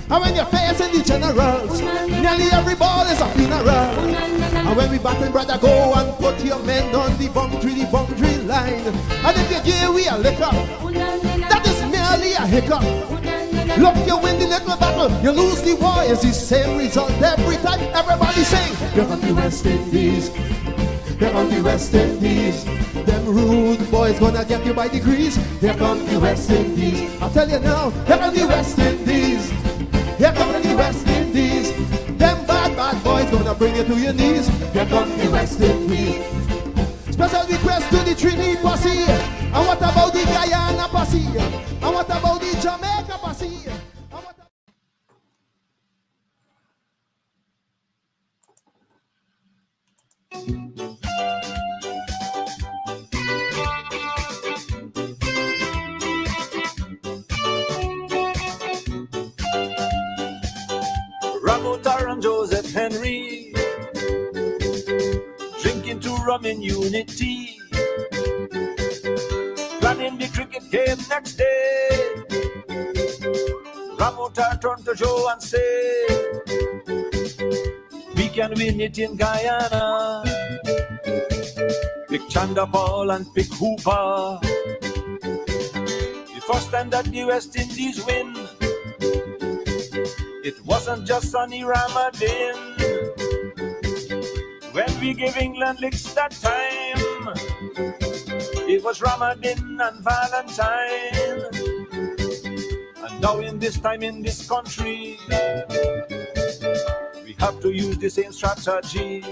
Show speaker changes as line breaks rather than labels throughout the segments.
And when you're facing the generals, nearly every ball is a funeral. And when we battle, brother, go and put your men on the boundary line. And if you give we a liquor, that is merely a hiccup. Look, you win the little battle, you lose the war. It's the same result every time. Everybody sing. Here come the West Indies. Here come the West Indies. Them rude boys gonna get you by degrees. Here come the West Indies. I tell you now, here come the West Indies. Here come the West Indies. Them bad boys gonna bring you to your knees. Here come the West Indies. Special request to the Trinity posse. And what about the Guyana posse? And what about the Jamaica posse?
Ramotar and Joseph Henry drinking to rum in unity, planning the cricket game next day. Ramotar turned to Joe and said, we can win it in Guyana. Pick Chandapal and pick Hooper. The first time that the West Indies win, it wasn't just Sonny Ramadan. When we gave England licks that time, it was Ramadan and Valentine. And now in this time in this country, we have to use the same strategy.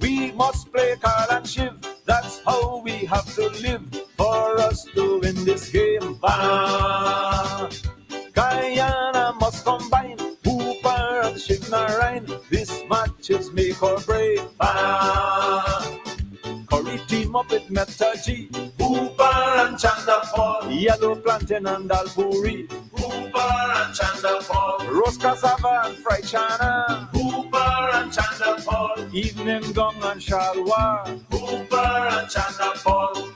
We must play Carl and Shiv. That's how we have to live for us to win this game. Guyana must combine Hooper and Shiv Narayan. This match is make or break. Curry team up with Metaji, Hooper and Chandapal. Yellow plantain and Dalpuri, Hooper and Chandapal. Roast cassava and fried chana, Hooper and Chandapal. Evening gong and shalwa, Hooper and Chandapal.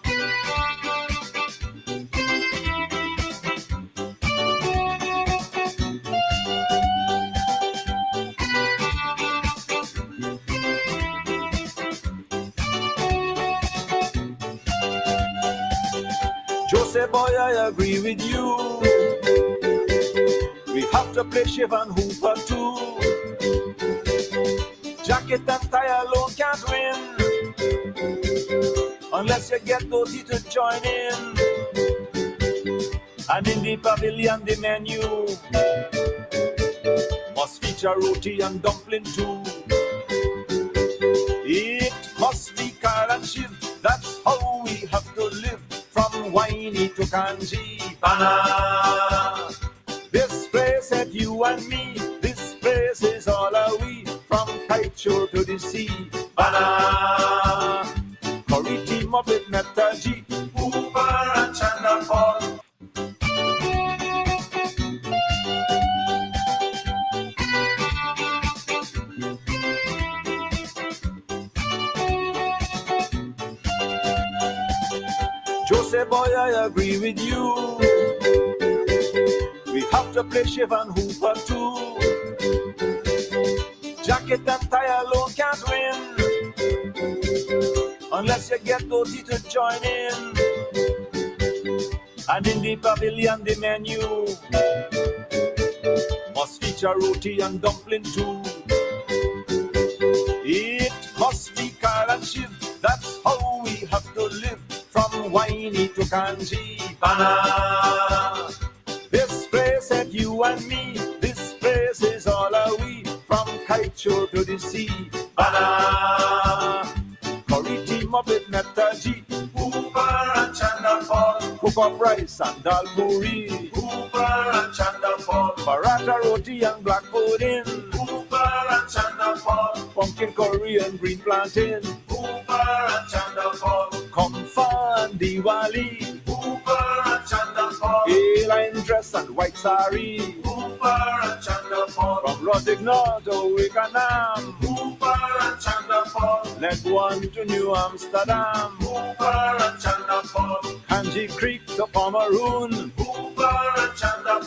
Jose boy, I agree with you. We have to play Shiv and Hooper too. Jacket and tie alone can't win unless you get Doty to join in. And in the pavilion the menu must feature roti and dumpling too. It must be Carl and Shiv. That's how we have to live. From Winey to Kanji, Bana. This place had you and me. This place is all a we. From Kaicho to the sea, Bana. Curry team up with Metaji, Hooper and Chandapal. Jose boy, I agree with you. We have to play Shiv and Hooper too. Jacket and tie alone can't win unless you get Doty to join in. And in the pavilion the menu must feature roti and dumpling too. It must be Carl and Shiv. That's how we have to live. From Winey to Kanji, Bana. This place had you and me. This place is all a we. From Kaicho to the sea, Bana. Curry team up with Metaji, Hooper and Chandapal. Cook up rice and dalpuri, Hooper and Chandapal. Paratha roti and black pudding, Hooper and Chandapal. Pumpkin curry and green plantain, Hooper and Chandapal. Come fun Diwali, Hooper and Chandapal. A-line dress and white sari, Hooper and Chandapal. From Rossignol to Wickenham, Hooper and Chandapal. Leg one to New Amsterdam, Hooper and Chandapal. Kanji Creek to Pomeroon, Hooper and Chandapal.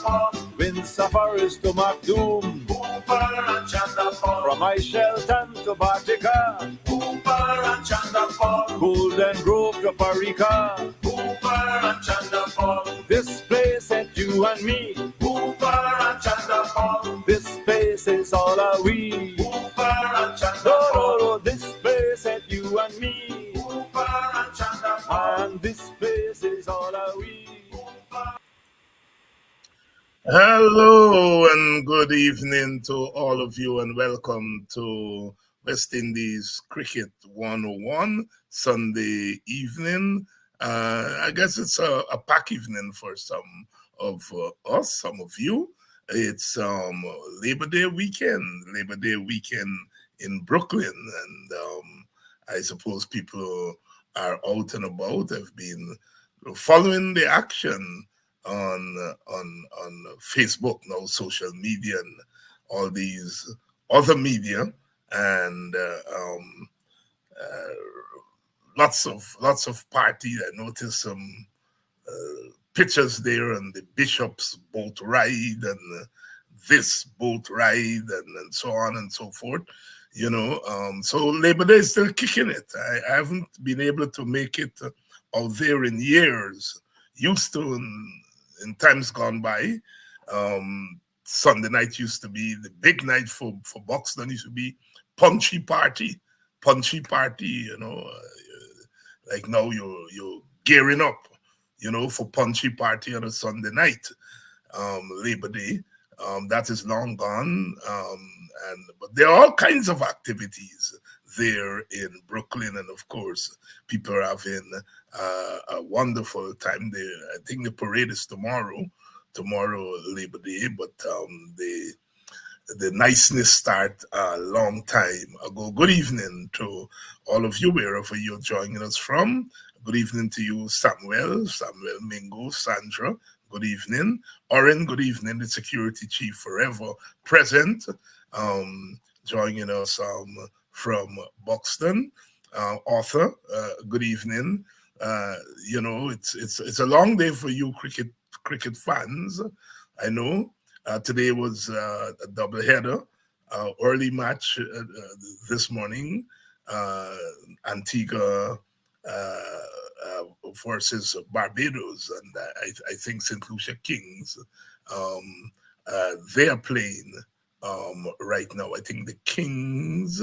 forest to Macdoom, Hooper and Chandapur. From Shelton to Batica, Hooper and Chandapur. Golden Grove to Parika, Hooper and Chandapur. This place ain't you and me, Hooper and Chandapur. This place is all a we, Hooper and Chandapur. No, this place ain't you and me, Hooper and Chandapur. And this place is all a we.
Hello and good evening to all of you, and welcome to West Indies Cricket 101 Sunday evening. I guess it's a pack evening for some of us, some of you. It's Labor Day weekend in Brooklyn, and I suppose people are out and about. Have been following the action on Facebook now, social media, and all these other media, and lots of parties. I noticed some pictures there, and the bishops boat ride, and this boat ride, and so on and so forth. So Labor Day is still kicking it. I haven't been able to make it out there in years. Used to in times gone by. Sunday night used to be the big night for Buxton. Used to be punchy party. Like now you're gearing up, for punchy party on a Sunday night, Labor Day. That is long gone. But there are all kinds of activities there in Brooklyn, and of course, people are having a wonderful time there. I think the parade is tomorrow Labor Day, but the niceness start a long time ago. Good evening to all of you, wherever you're joining us from. Good evening to you, Samuel, Mingo, Sandra. Good evening. Oren, good evening, the security chief forever present, joining us from Buxton. Arthur, good evening. It's a long day for you cricket fans. I know. Today was a doubleheader, early match this morning. Antigua versus Barbados, and I think St. Lucia Kings. They are playing right now. I think the Kings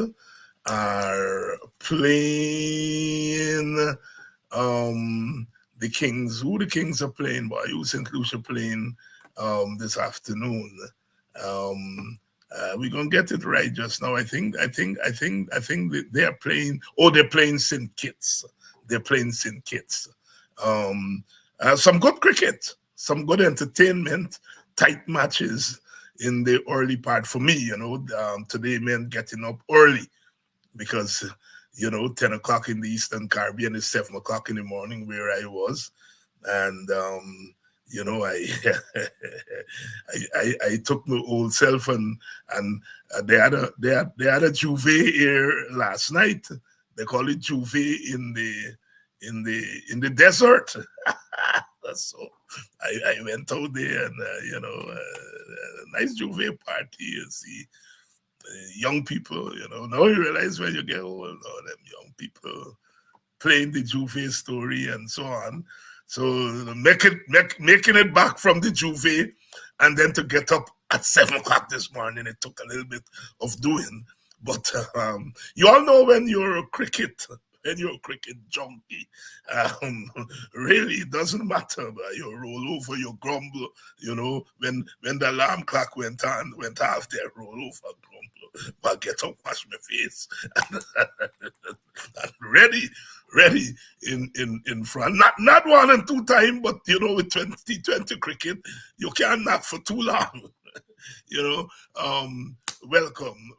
are playing. The Kings. Who the Kings are playing? Why you St. Lucia playing this afternoon? We're gonna get it right just now. I think they are playing. Oh, they're playing St. Kitts. Some good cricket, some good entertainment, tight matches in the early part for me. Today meant getting up early because 10 o'clock in the Eastern Caribbean is 7 o'clock in the morning where I was, and I took my old self and they had a juve here last night. They call it juve in the desert. So I went out there and nice juve party. You see young people. Now you realize when you get old, them young people playing the juve story and so on. So making it back from the juve, and then to get up at 7 o'clock this morning, it took a little bit of doing. But you all know when you're a cricket junkie, really it doesn't matter. You roll over, you grumble. When the alarm clock went off, there roll over, grumble, but get up, wash my face, and ready in front. Not one and two time, but with 2020 cricket, you can't knock for too long. Welcome.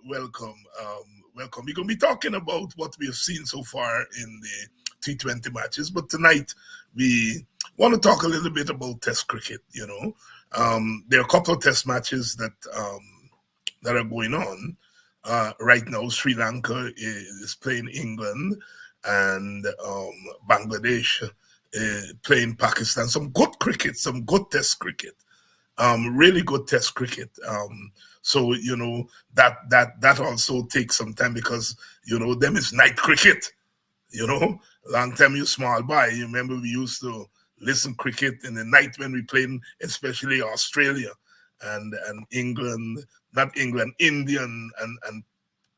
We're going to be talking about what we have seen so far in the T20 matches, but tonight we want to talk a little bit about Test cricket. There are a couple of Test matches that are going on right now. Sri Lanka is playing England, and Bangladesh playing Pakistan. Some good cricket, some good Test cricket. really good test cricket. So that also takes some time because them is night cricket. Long time you small boy. You remember we used to listen cricket in the night when we played, especially Australia and England, not England, India and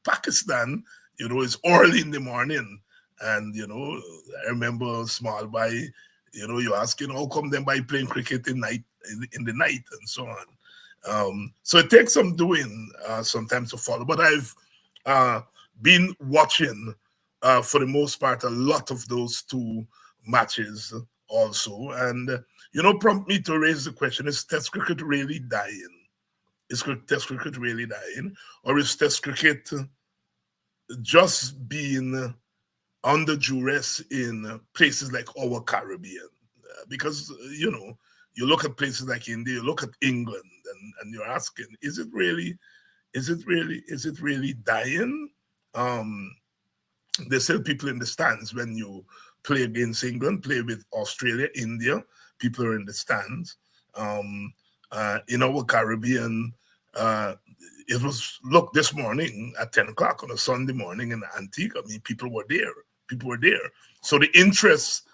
Pakistan. It's early in the morning, and I remember small boy. You asking how come them by playing cricket in the night and so on. So it takes some doing sometimes to follow, but I've been watching for the most part a lot of those two matches also, and prompt me to raise the question: is Test cricket really dying? Is Test cricket really dying, or is Test cricket just being under duress in places like our Caribbean? Because you look at places like India, you look at England, and you're asking, is it really dying? There's still people in the stands when you play against England, play with Australia, India. People are in the stands. In our Caribbean, it was, look, this morning at 10 o'clock on a Sunday morning in Antigua, I mean, people were there. So the interest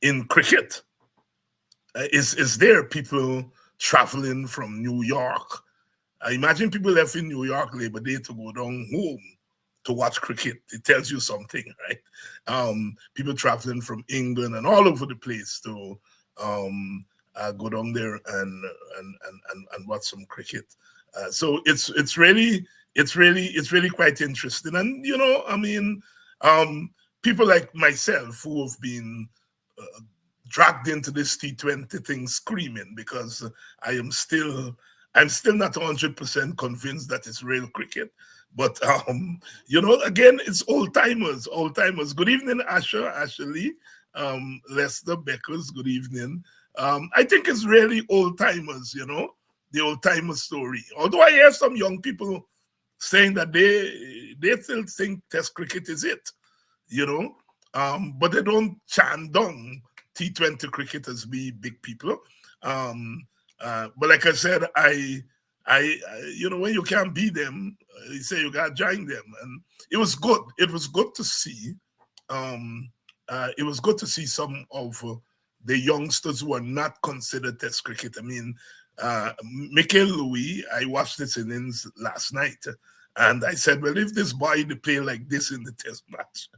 in cricket is there. People traveling from New York. I imagine people left in New York Labor Day to go down home to watch cricket. It tells you something, right? People traveling from England and all over the place to go down there and watch some cricket. So it's really quite interesting. And people like myself who have been dragged into this T20 thing screaming because I'm still not 100% convinced that it's real cricket. But again, it's old timers. Good evening, Ashley, Lester Beckers. Good evening. I think it's really old timers. The old timer story. Although I hear some young people saying that they still think Test cricket is it. But they don't chant down T20 cricketers be big people. But like I said, I when you can't beat them, you say you gotta join them, and it was good. It was good to see. It was good to see some of the youngsters who are not considered Test cricket. I mean, Michael Louis, I watched this innings last night, and I said, well, if this boy they play like this in the Test match,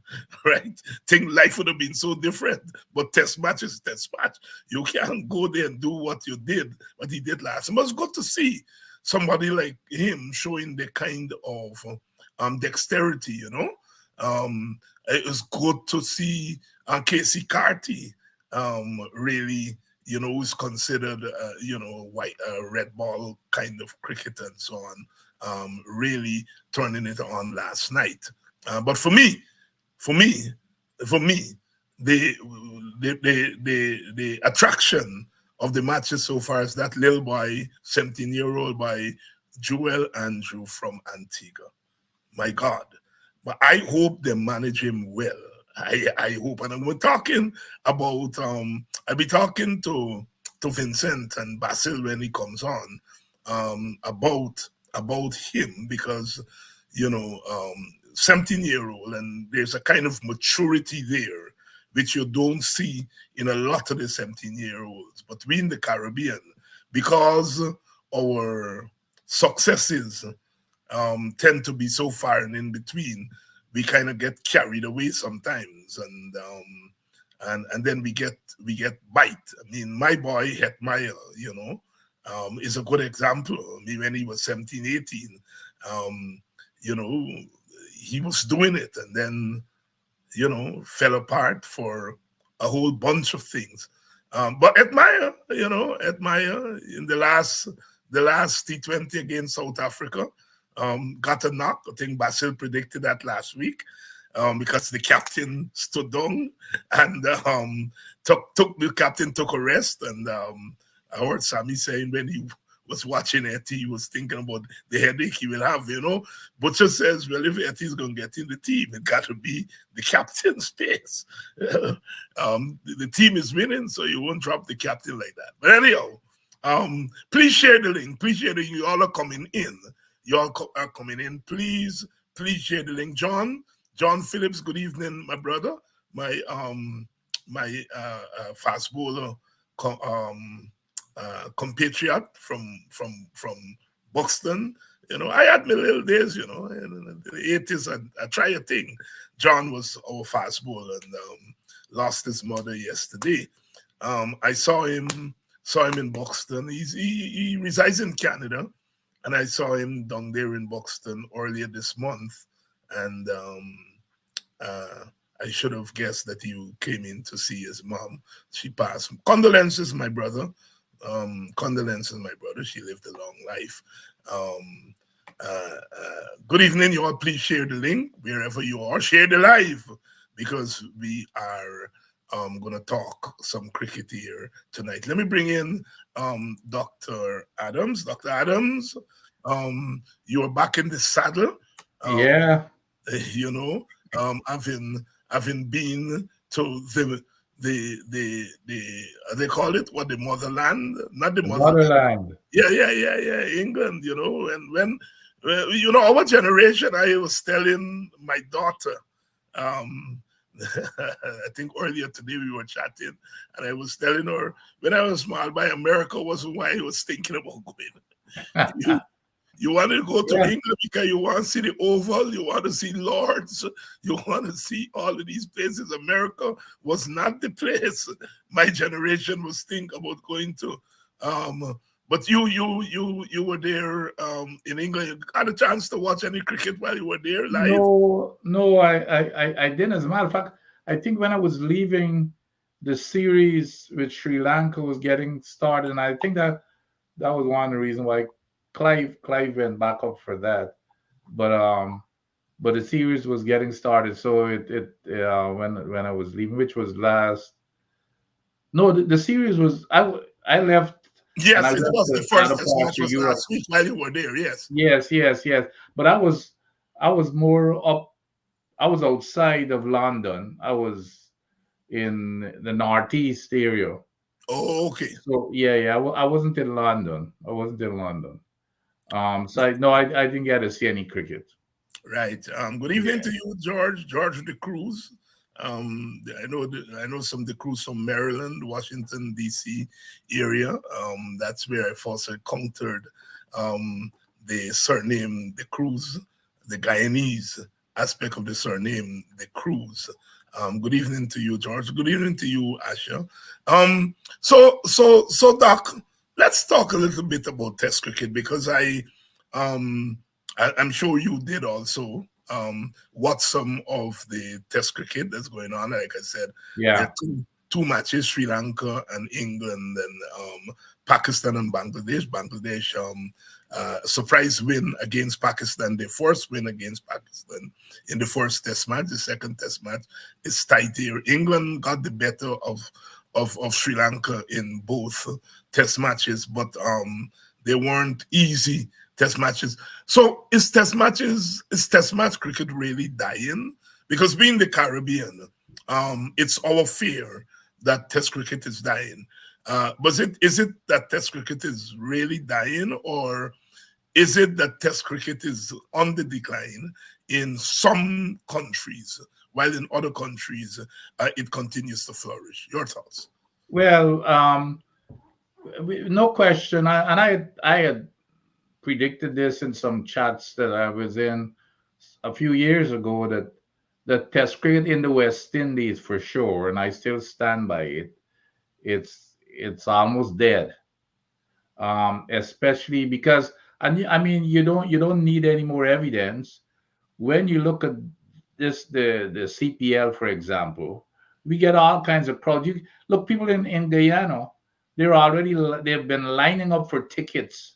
right, think life would have been so different. But Test match is Test match. You can't go there and do what he did last. It was good to see somebody like him showing the kind of dexterity, It was good to see Casey Carty really, who's considered, white, red ball kind of cricket and so on, really turning it on last night. But for me, the attraction of the matches so far is that little boy, 17-year-old boy, Joel Andrew from Antigua. My God. But I hope they manage him well. I hope. And we're talking about, I'll be talking to Vincent and Basil when he comes on about him because, 17-year-old, and there's a kind of maturity there which you don't see in a lot of the 17-year-olds. But we in the Caribbean, because our successes tend to be so far and in between, we kind of get carried away sometimes, and then we get bite. I mean, my boy Hetmeyer, is a good example. I mean, when he was 17, 18, he was doing it, and then fell apart for a whole bunch of things. But Hetmeyer in the last T20 against South Africa, got a knock. I think Basil predicted that last week because the captain stood down and the captain took a rest. And I heard Sammy saying when he was watching Etty, he was thinking about the headache he will have, Butcher says, well, if Etty's going to get in the team, it got to be the captain's pace. The team is winning, so you won't drop the captain like that. But anyhow, Please share the link. Please share the link. You all are coming in. You all are coming in. Please share the link. John Phillips, good evening, my brother. My fast bowler compatriot from Buxton. I had my little days, in the 80s. I try a thing. John was our fast bowler and lost his mother yesterday. I saw him in Buxton. He resides in Canada, and I saw him down there in Buxton earlier this month. And I should have guessed that he came in to see his mom. She passed. Condolences, my brother. Condolences, my brother. She lived a long life. Good evening, you all. Please share the link wherever you are. Share the live, because we are going to talk some cricket here tonight. Let me bring in Dr. Adams. Dr. Adams, you are back in the saddle.
Yeah.
Having been to they call it what, the motherland, not the
motherland.
Yeah, England. And when our generation, I was telling my daughter, I think earlier today we were chatting, and I was telling her when I was small, by America wasn't why I was thinking about going. You want to go to England because you want to see the Oval, you want to see Lords, you want to see all of these places. America was not the place my generation was thinking about going to. But you were there in England. You got a chance to watch any cricket while you were there live?
No, I didn't. As a matter of fact, I think when I was leaving the series with Sri Lanka was getting started, and I think that was one of the reasons why Clive went back up for that, but the series was getting started. So when I was leaving, which was the series was I left.
Yes, it was the first match was last week while you were there.
Yes. But I was more up. I was outside of London. I was in the northeast area.
Oh, okay.
So yeah. I wasn't in London. So I didn't get to see any cricket.
Right. Good evening to you, George de Cruz. I know some de Cruz from Maryland, Washington D.C. area. That's where I first encountered the surname de Cruz, the Guyanese aspect of the surname de Cruz. Good evening to you, George. Good evening to you, Asha. So Doc, let's talk a little bit about Test cricket, because I'm sure you did also watch some of the Test cricket that's going on. Like I said, there are two matches: Sri Lanka and England, and Pakistan and Bangladesh. Bangladesh surprise win against Pakistan. The first win against Pakistan in the first Test match. The second Test match is tight here. England got the better of Sri Lanka in both Test matches, but they weren't easy Test matches. So is Test match cricket really dying? Because being the Caribbean, it's our fear that Test cricket is dying. But is it that Test cricket is really dying, or is it that Test cricket is on the decline in some countries, while in other countries it continues to flourish? Your thoughts?
Well, no question. I had predicted this in some chats that I was in a few years ago, that the Test cricket in the West Indies, for sure, and I still stand by it, it's almost dead. Especially because, I mean, you don't need any more evidence. When you look at the CPL, for example, we get all kinds of crowds. Look, people in Guyana, they've been lining up for tickets,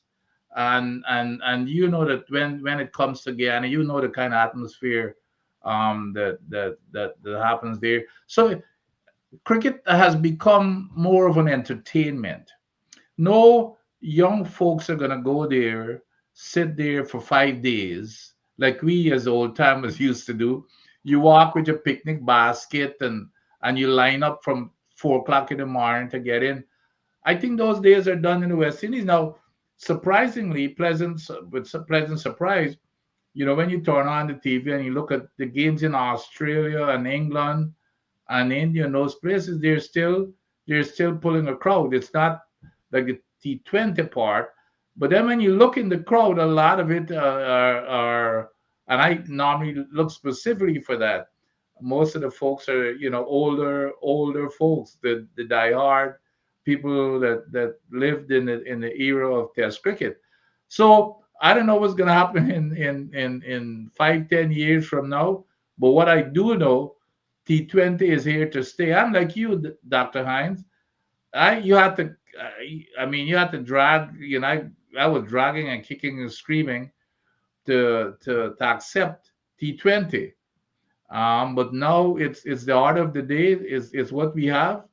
and you know that when it comes to Guyana, you know the kind of atmosphere that happens there. So cricket has become more of an entertainment. No young folks are gonna go there, sit there for 5 days like we as old timers used to do. You walk with your picnic basket and you line up from 4 o'clock in the morning to get in. I think those days are done in the West Indies now. Surprisingly, pleasant surprise. When you turn on the TV and you look at the games in Australia and England and India and those places, they're still pulling a crowd. It's not like the T20 part, but then when you look in the crowd, a lot of it are, and I normally look specifically for that. Most of the folks are older folks, the diehard people that lived in the era of Test cricket. So I don't know what's going to happen in 5-10 years from now, but what I do know, T20 is here to stay. I'm like you, Dr. Hines. You had to, you had to drag. I was dragging and kicking and screaming to accept T20. But now it's the order of the day. Is what we have,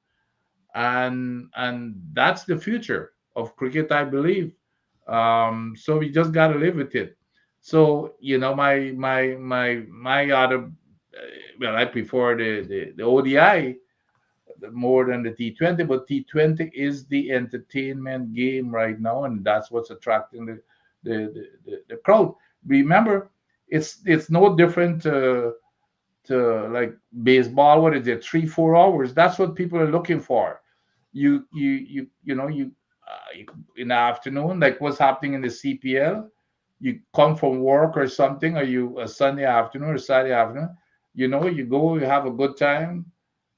and that's the future of cricket, I believe. So we just got to live with it. So my other, well, I prefer the ODI more than the T20, but T20 is the entertainment game right now, and that's what's attracting the crowd. Remember, it's no different to like baseball. What is it? 3-4 hours. That's what people are looking for. You in the afternoon, like what's happening in the CPL. You come from work or something, or you a Sunday afternoon or Saturday afternoon. You go, you have a good time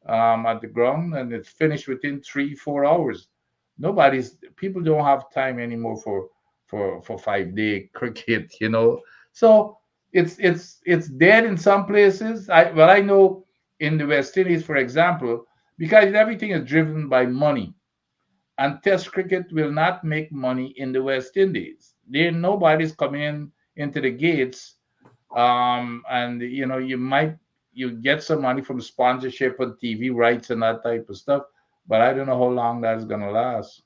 at the ground, and it's finished within 3-4 hours. People don't have time anymore for 5 day cricket. So it's dead in some places. I know in the West Indies, for example, because everything is driven by money, and Test cricket will not make money in the West Indies. Nobody's coming into the gates, and you get some money from sponsorship and TV rights and that type of stuff, but I don't know how long that's gonna last.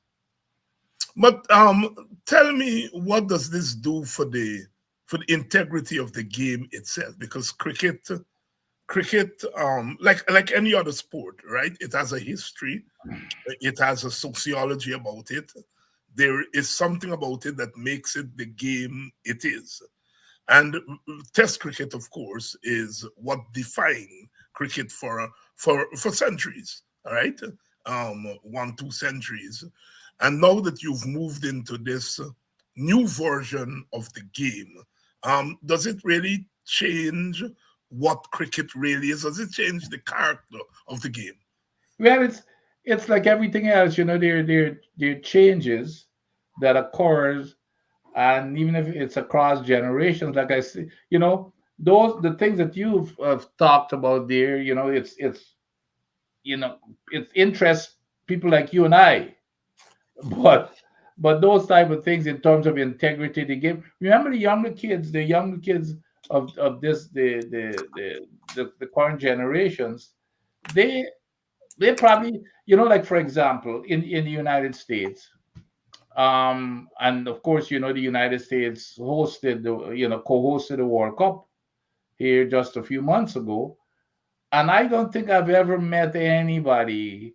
But tell me, what does this do for the integrity of the game itself? Because cricket, like any other sport, right? It has a history, it has a sociology about it. There is something about it that makes it the game it is. And Test cricket, of course, is what defined cricket for centuries. All right, 1-2 centuries, and now that you've moved into this new version of the game, does it really change what cricket really is? Does it change the character of the game?
Well, it's like everything else. There are changes that occurs, and even if it's across generations, like I see, those the things that you've talked about there. It's interests people like you and I. But those type of things in terms of integrity, they give. Remember the younger kids of this the current generations, they they probably, like for example, in the United States, and of course, the United States hosted the co-hosted the World Cup here just a few months ago, and I don't think I've ever met anybody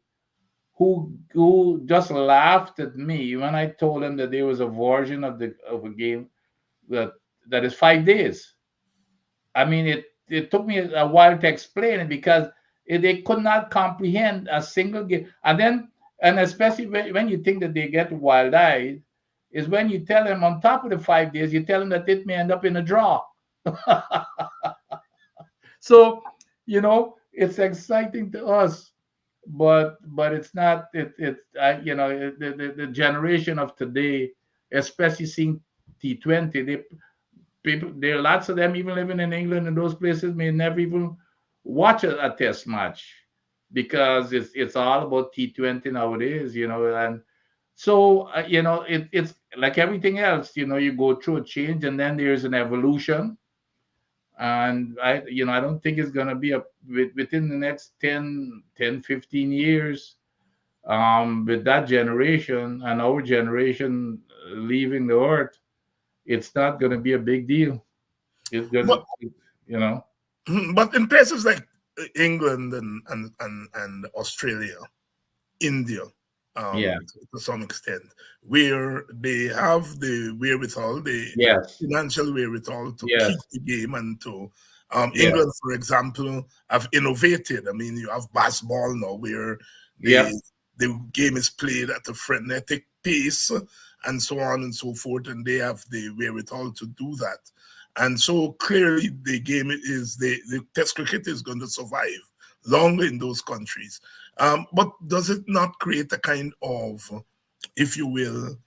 who just laughed at me when I told them that there was a version of a game that that is 5 days. I mean, it took me a while to explain it because they could not comprehend a single game. And especially when you think that they get wild-eyed, is when you tell them on top of the 5 days, you tell them that it may end up in a draw. So, it's exciting to us, but it's not. The generation of today, especially seeing T20, people, there are lots of them even living in England and those places may never even watch a test match because it's all about T20 nowadays, and so it's like everything else, you go through a change and then there's an evolution, and I don't think it's going to be within the next 10, 15 years, with that generation and our generation leaving the earth, it's not going to be a big deal. It's gonna,
But
you know.
but in places like England and Australia, India.
Yeah.
to some extent, where they have the wherewithal, the
Yes.
financial wherewithal to keep
Yes.
the game and to
Yeah.
England, for example, have innovated. I mean, you have basketball now where
Yep.
the game is played at a frenetic pace and so on and so forth, and they have the wherewithal to do that. And so clearly the game is the test cricket is going to survive long in those countries. But does it not create a kind of, if you will,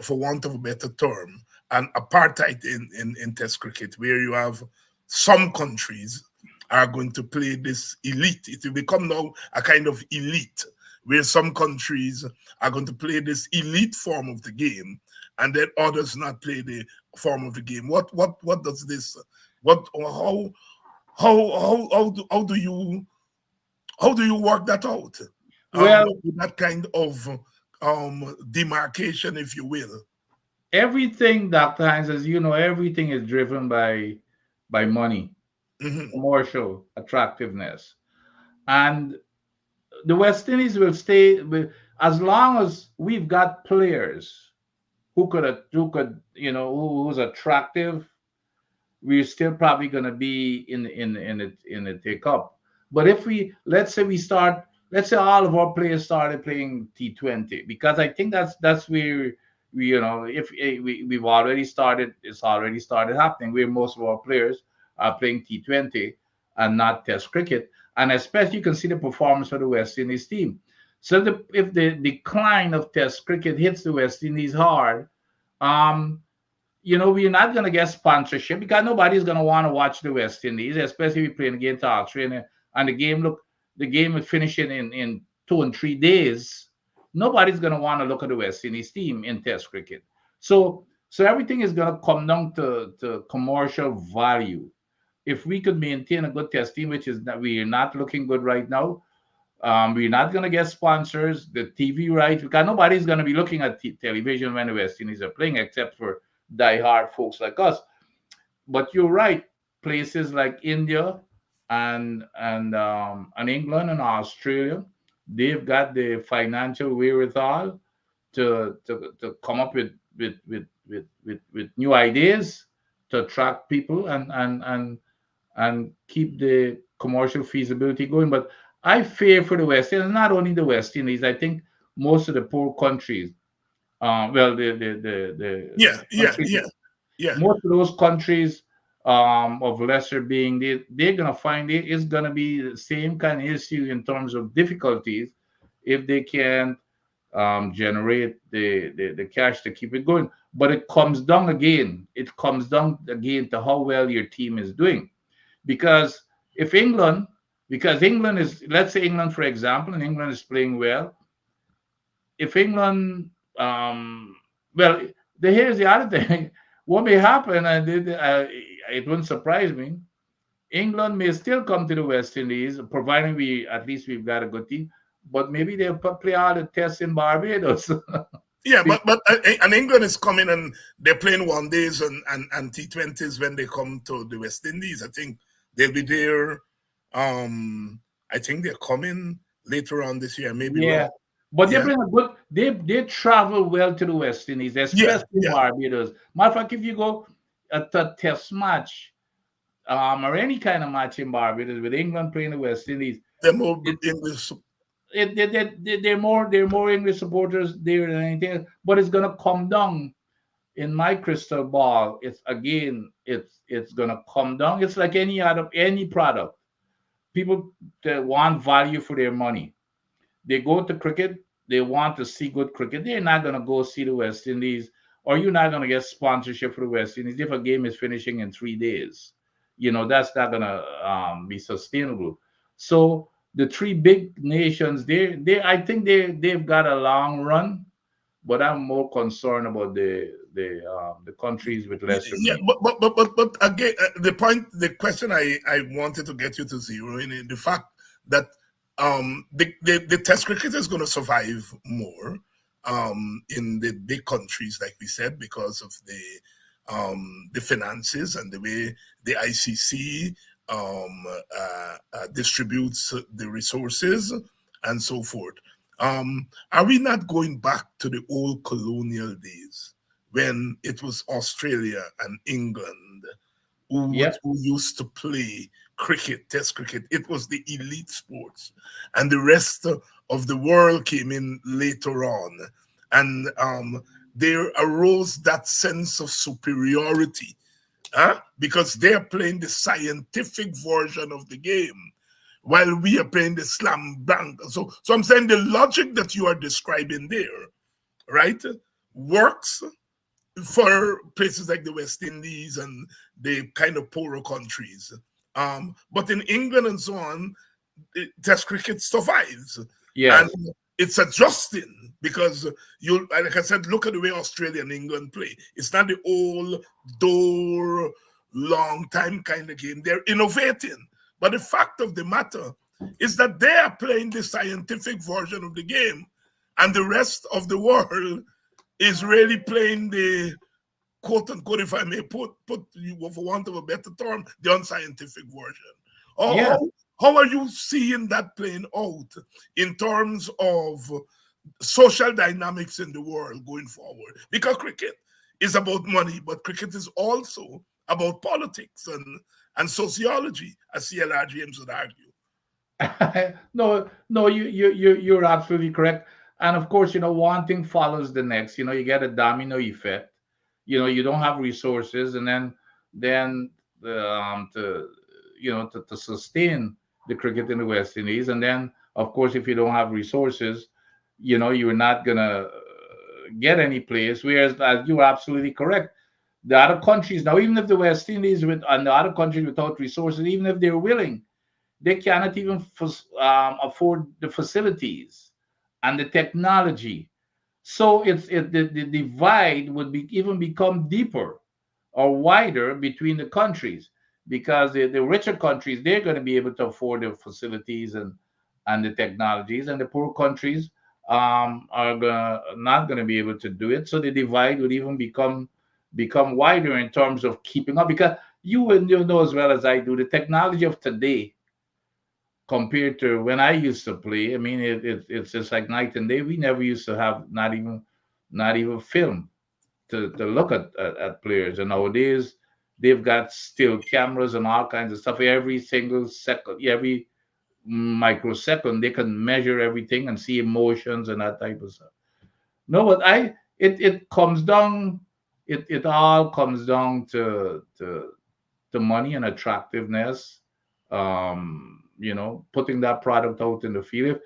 for want of a better term, an apartheid in test cricket, where you have some countries are going to play this elite. It will become now a kind of elite, where some countries are going to play this elite form of the game, and then others not play the form of the game. What does this? What how do you work that out?
Well,
With that kind of demarcation, if you will.
everything, Dr. Hines, as you know, everything is driven by money,
Hmm.
commercial attractiveness. And the West Indies will stay with, as long as we've got players who could who's attractive, we're still probably going to be in the take up. But if we, let's say all of our players started playing T20, because I think that's where we, if we've already started, it's already started happening where most of our players are playing T20 and not Test cricket, and especially you can see the performance of the West Indies team. So if the decline of Test cricket hits the West Indies hard, um, we're not going to get sponsorship because nobody's going to want to watch the West Indies, especially if we're playing against Australia and the game is finishing in 2 and 3 days. Nobody's going to want to look at the West Indies team in Test cricket. So everything is going to come down to commercial value. If we could maintain a good Test team, which is that we are not looking good right now, we're not going to get sponsors, the TV rights, because nobody's going to be looking at television when the West Indies are playing, except for die-hard folks like us. But you're right, places like India and England and Australia, they've got the financial wherewithal to come up with new ideas to attract people and keep the commercial feasibility going. But I fear for the West Indies, not only the West Indies. I think most of the poor countries, well, the
Yeah, yeah,
countries,
yeah, yeah,
most of those countries of lesser being, they're gonna find it's gonna be the same kind of issue in terms of difficulties if they can generate the cash to keep it going. But it comes down again. It comes down again to how well your team is doing. Because if England, because England is, let's say England, for example, and England is playing well, if England, well, here's the other thing. What may happen, it wouldn't surprise me. England may still come to the West Indies, providing we at least we've got a good team. But maybe they'll play all the tests in Barbados.
yeah. And England is coming and they're playing one days and T20s when they come to the West Indies. I think they'll be there. I think they're coming later on this year. I may be
Yeah,
wrong.
but they
Yeah,
bring a good. They travel well to the West Indies,
yeah,
especially
yeah.
Barbados. Matter of fact, if you go at a test match, or any kind of match in Barbados with England playing the West Indies,
They're more
it,
English.
they're more English supporters there than anything else. But it's gonna come down in my crystal ball. It's gonna come down. It's like any product. People that want value for their money. They go to cricket, they want to see good cricket. They're not going to go see the West Indies, or you're not going to get sponsorship for the West Indies if a game is finishing in 3 days. That's not going to be sustainable. So the three big nations, I think they've got a long run, but I'm more concerned about the countries with lesser
Yeah,
means.
but again, the question I wanted to get you to zero in is the fact that the Test cricket is going to survive more in the big countries, like we said, because of the finances and the way the ICC distributes the resources and so forth. Are we not going back to the old colonial days when it was Australia and England
Yep.
who used to play cricket, test cricket? It was the elite sports, and the rest of the world came in later on, and there arose that sense of superiority, because they're playing the scientific version of the game while we are playing the slam blank. So I'm saying the logic that you are describing there, right, works for places like the West Indies and the kind of poorer countries. But in England and so on, Test cricket survives, and
Yes.
it's adjusting because you, like I said, look at the way Australia and England play. It's not the old door, long time kind of game. They're innovating, but the fact of the matter is that they are playing the scientific version of the game, and the rest of the world is really playing the quote unquote, if I may put you for want of a better term, the unscientific version. How,
Yeah.
how, how are you seeing that playing out in terms of social dynamics in the world going forward? Because cricket is about money, but cricket is also about politics and sociology, as CLR James would argue.
No, no, you're absolutely correct. And of course, one thing follows the next. You get a domino effect. You don't have resources, and then to to sustain the cricket in the West Indies, and then of course, if you don't have resources, you're not gonna get any players. Whereas, you're absolutely correct. The other countries now, even if the West Indies with and the other countries without resources, even if they're willing, they cannot even afford the facilities and the technology. So the divide would be even become deeper or wider between the countries, because the richer countries, they're going to be able to afford the facilities and the technologies, and the poor countries are not going to be able to do it. So the divide would even become wider in terms of keeping up, because you know as well as I do, the technology of today compared to when I used to play. I mean, it's just like night and day. We never used to have not even film to look at players. And nowadays they've got still cameras and all kinds of stuff. Every single second, every microsecond, they can measure everything and see emotions and that type of stuff. No, but it comes down. It all comes down to money and attractiveness. Putting that product out in the field.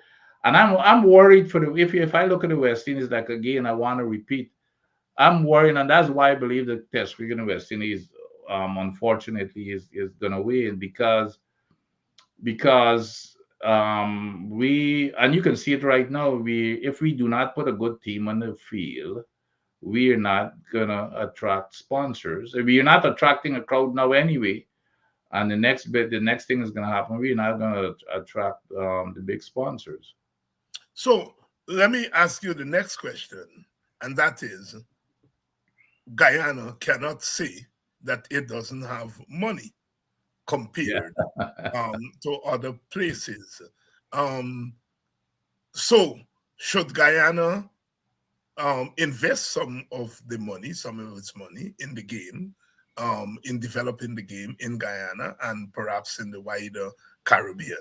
And I'm worried for the if I look at the West Indies, like again, I want to repeat, I'm worried, and that's why I believe that Test cricket in the West Indies, unfortunately, is gonna win, because we, and you can see it right now. We If we do not put a good team on the field, we're not gonna attract sponsors. We're not attracting a crowd now anyway. And the next thing is going to happen. We're not going to attract the big sponsors.
So let me ask you the next question, and that is, Guyana cannot say that it doesn't have money
Yeah.
compared to other places. Um, so should Guyana invest some of its money in the game, in developing the game in Guyana and perhaps in the wider Caribbean?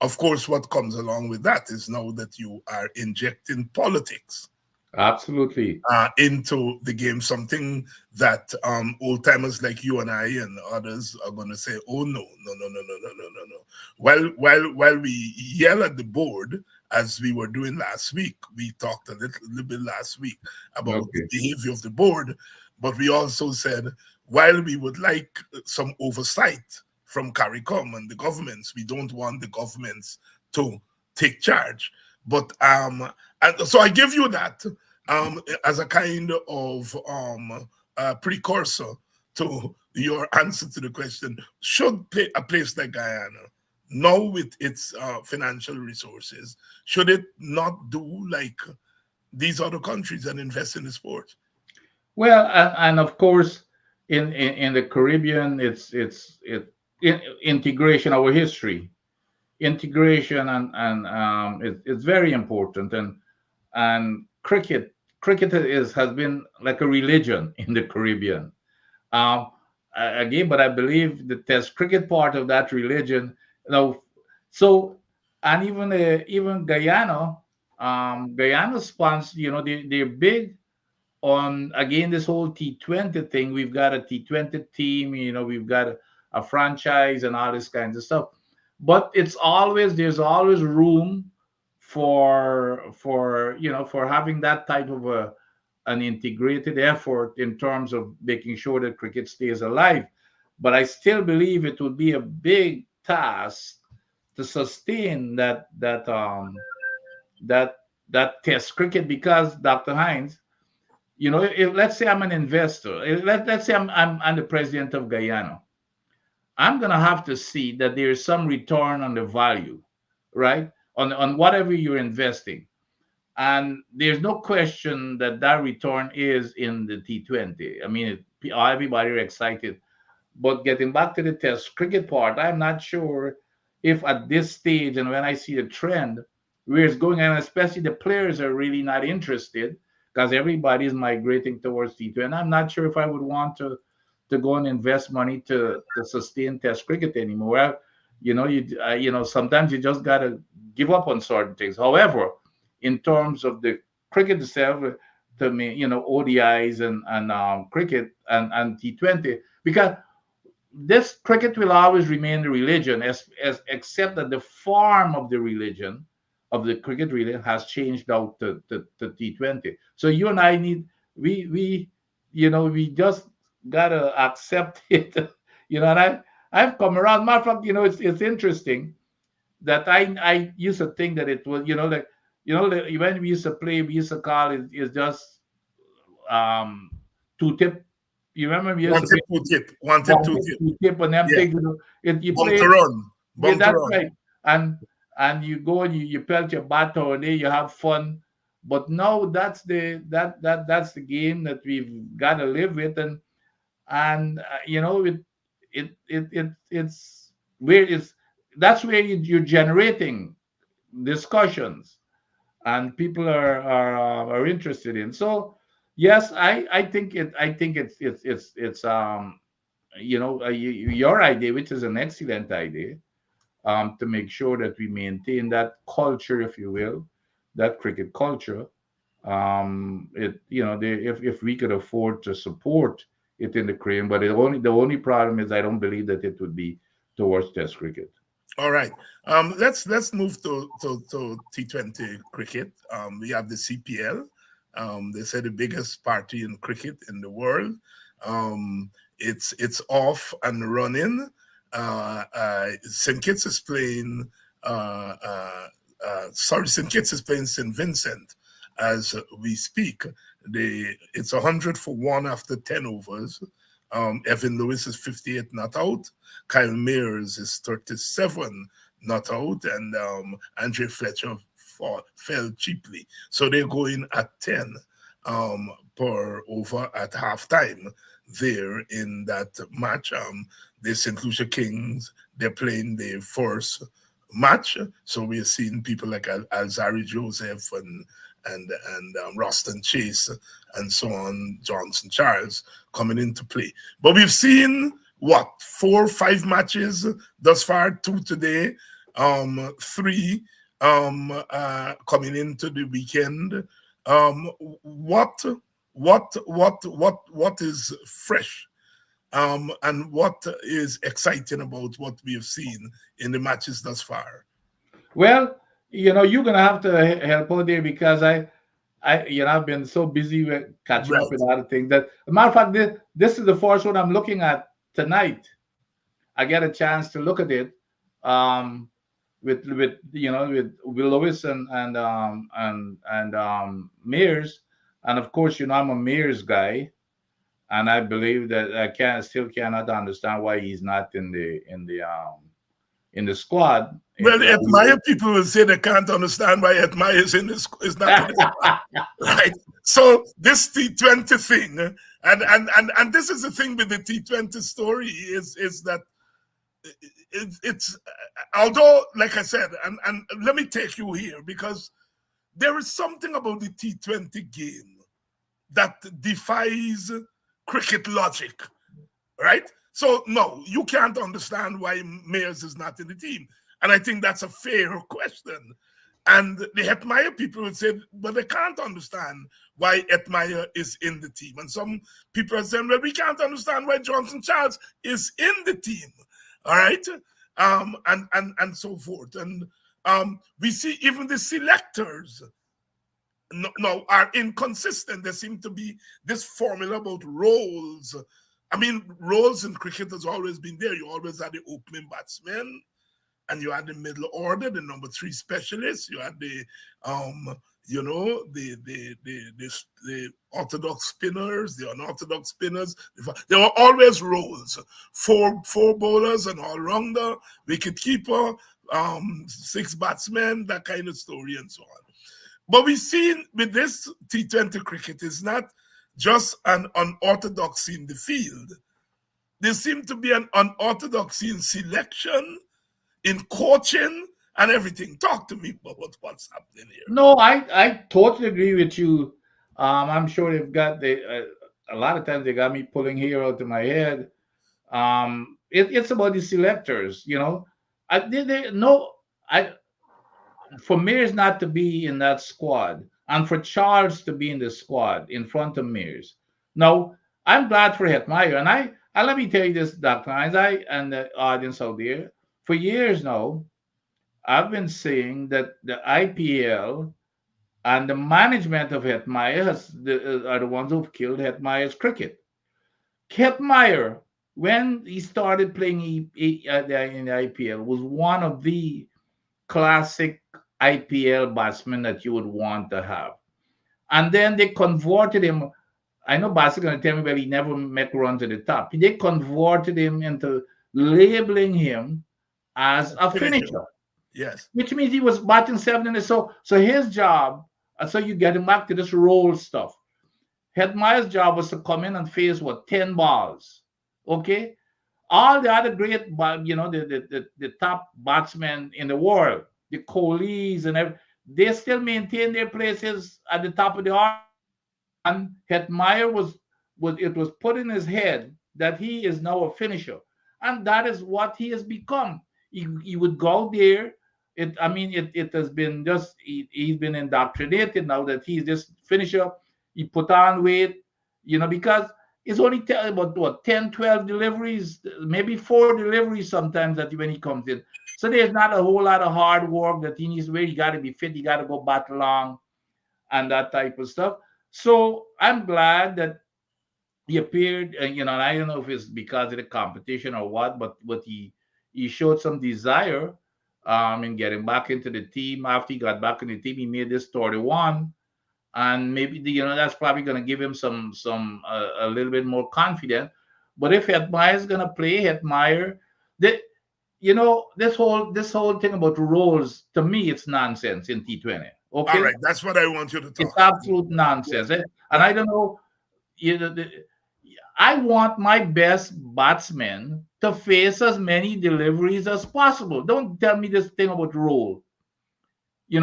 Of course, what comes along with that is now that you are injecting politics
Absolutely.
into the game, something that old timers like you and I and others are going to say, "Oh no, no, no, no, no, no, no, no, no." While we yell at the board, as we were doing last week, we talked a little bit last week about the
Okay.
behavior of the board, but we also said, while we would like some oversight from CARICOM and the governments, we don't want the governments to take charge. But and so I give you that as a kind of precursor to your answer to the question: should a place like Guyana, now with its financial resources, should it not do like these other countries and invest in the sport?
Well, and of course, in the Caribbean, it's integration, our history. integration it's very important. And cricket has been like a religion in the Caribbean. Um, Again, but I believe the Test cricket part of that religion, you know, so and even Guyana, Guyana sponsors, they're big on again this whole T20 thing. We've got a T20 team, we've got a franchise and all this kinds of stuff. But there's always room for having that type of an integrated effort in terms of making sure that cricket stays alive. But I still believe it would be a big task to sustain that that test cricket, because Dr. Hines, if let's say I'm an investor, let's say I'm the president of Guyana, I'm gonna have to see that there is some return on the value, right? On whatever you're investing. And there's no question that that return is in the T20. I mean, everybody are excited. But getting back to the test cricket part, I'm not sure if at this stage and when I see the trend where it's going, and especially the players are really not interested because everybody is migrating towards T20. I'm not sure if I would want to go and invest money to sustain test cricket anymore. Sometimes you just gotta give up on certain things. However, in terms of the cricket itself, to me, ODIs and cricket and T20, because this cricket will always remain the religion, as except that the form of the religion of the cricket religion has changed out to T20. So you and I we just gotta accept it. And I've come around. Matter of fact, it's interesting that I used to think that it was, like when we used to play, we used to call it is just two tip. You remember we used
One
to
tip,
play
two tip, one tip, two tip.
two tip and them
Yeah.
things. You
Bump
play
to run.
yeah,
Bump to
that's
run.
right. And you go and you pelt your bat all day, you have fun. But now that's the game that we've got to live with, and it's where it's that's where you're generating discussions and people are interested in. So yes, I think it's your idea, which is an excellent idea, to make sure that we maintain that culture, if you will, that cricket culture. If we could afford to support it in the Caribbean, but the only problem is I don't believe that it would be towards Test cricket.
All right. Let's move to T20 cricket. We have the CPL. They say the biggest party in cricket in the world. It's off and running. St. Kitts is playing. St. Kitts is playing St. Vincent as we speak. It's 100 for 1 after 10 overs. Evan Lewis is 58 not out. Kyle Mears is 37 not out, and Andre Fletcher fell cheaply. So they're going at 10 per over at halftime there in that match. The St. Lucia Kings, they're playing their first match. So we're seeing people like Alzari Joseph and Roston Chase and so on, Johnson Charles coming into play. But we've seen 4 or 5 matches thus far, 2 today, 3 coming into the weekend. What is fresh? And what is exciting about what we have seen in the matches thus far?
Well, you're gonna have to help out there because I've been so busy with catching up with other things that, as a matter of fact, this is the first one I'm looking at tonight. I get a chance to look at it, with Will Lewis and Mears, and of course, I'm a Mears guy, and I believe that I still cannot understand why he's not in the squad.
Well, admire people will say they can't understand why admire is not in the squad, right? So this T20 thing, and this is the thing with the T20 story is that it's although, like I said, and let me take you here because there is something about the T20 game that defies cricket logic, right? So no, you can't understand why Mayers is not in the team, and I think that's a fair question. And the Hetmeyer people would say, but they can't understand why Hetmeyer is in the team. And some people are saying, well, we can't understand why Johnson Charles is in the team. All right. And so forth. And we see even the selectors no, are inconsistent. There seem to be this formula about roles. I mean, roles in cricket has always been there. You always had the opening batsman, and you had the middle order, the number three specialist. You had the, the orthodox spinners, the unorthodox spinners. There were always roles: four bowlers, an all rounder, wicket keeper, six batsmen, that kind of story, and so on. But we've seen with this T20 cricket, it's not just an unorthodoxy in the field. There seems to be an unorthodoxy in selection, in coaching, and everything. Talk to me about what's happening here.
No, I totally agree with you. I'm sure they've got a lot of times they got me pulling hair out of my head. It's about the selectors, you know. They no, I for Mears not to be in that squad and for Charles to be in the squad in front of Mears. No, I'm glad for Hetmeyer. And let me tell you this, Dr. Hines, I and the audience out there, for years now, I've been saying that the IPL and the management of Hetmeyer are the ones who've killed Hetmeyer's cricket. Hetmeyer, when he started playing in the IPL, was one of the classic IPL batsmen that you would want to have. And then they converted him. I know Bas is going to tell me, well, he never met run to the top. They converted him into labeling him as a finisher.
Yes.
Which means he was batting seven in the so his job, so you get him back to this role stuff. Hetmeyer's job was to come in and face 10 balls. Okay? All the other great, the top batsmen in the world, the Kohlis and everything, they still maintain their places at the top of the order. And Hetmeyer was put in his head that he is now a finisher, and that is what he has become. He would go there. It has been just he's been indoctrinated now that he's this finisher. He put on weight, because it's only about 10, 12 deliveries, maybe 4 deliveries sometimes that when he comes in. So there's not a whole lot of hard work that he needs to do. He got to be fit. He got to go bat long and that type of stuff. So I'm glad that he appeared, and I don't know if it's because of the competition or what, but he showed some desire in getting back into the team. After he got back in the team, he made this 31, and maybe that's probably going to give him some a little bit more confidence. But if Hetmeyer is going to play, Hetmeyer, this whole thing about roles, to me, it's nonsense in T20. Okay,
all right, that's what I want you to talk.
It's absolute nonsense, and I don't know. I want my best batsmen to face as many deliveries as possible. Don't tell me this thing about role. If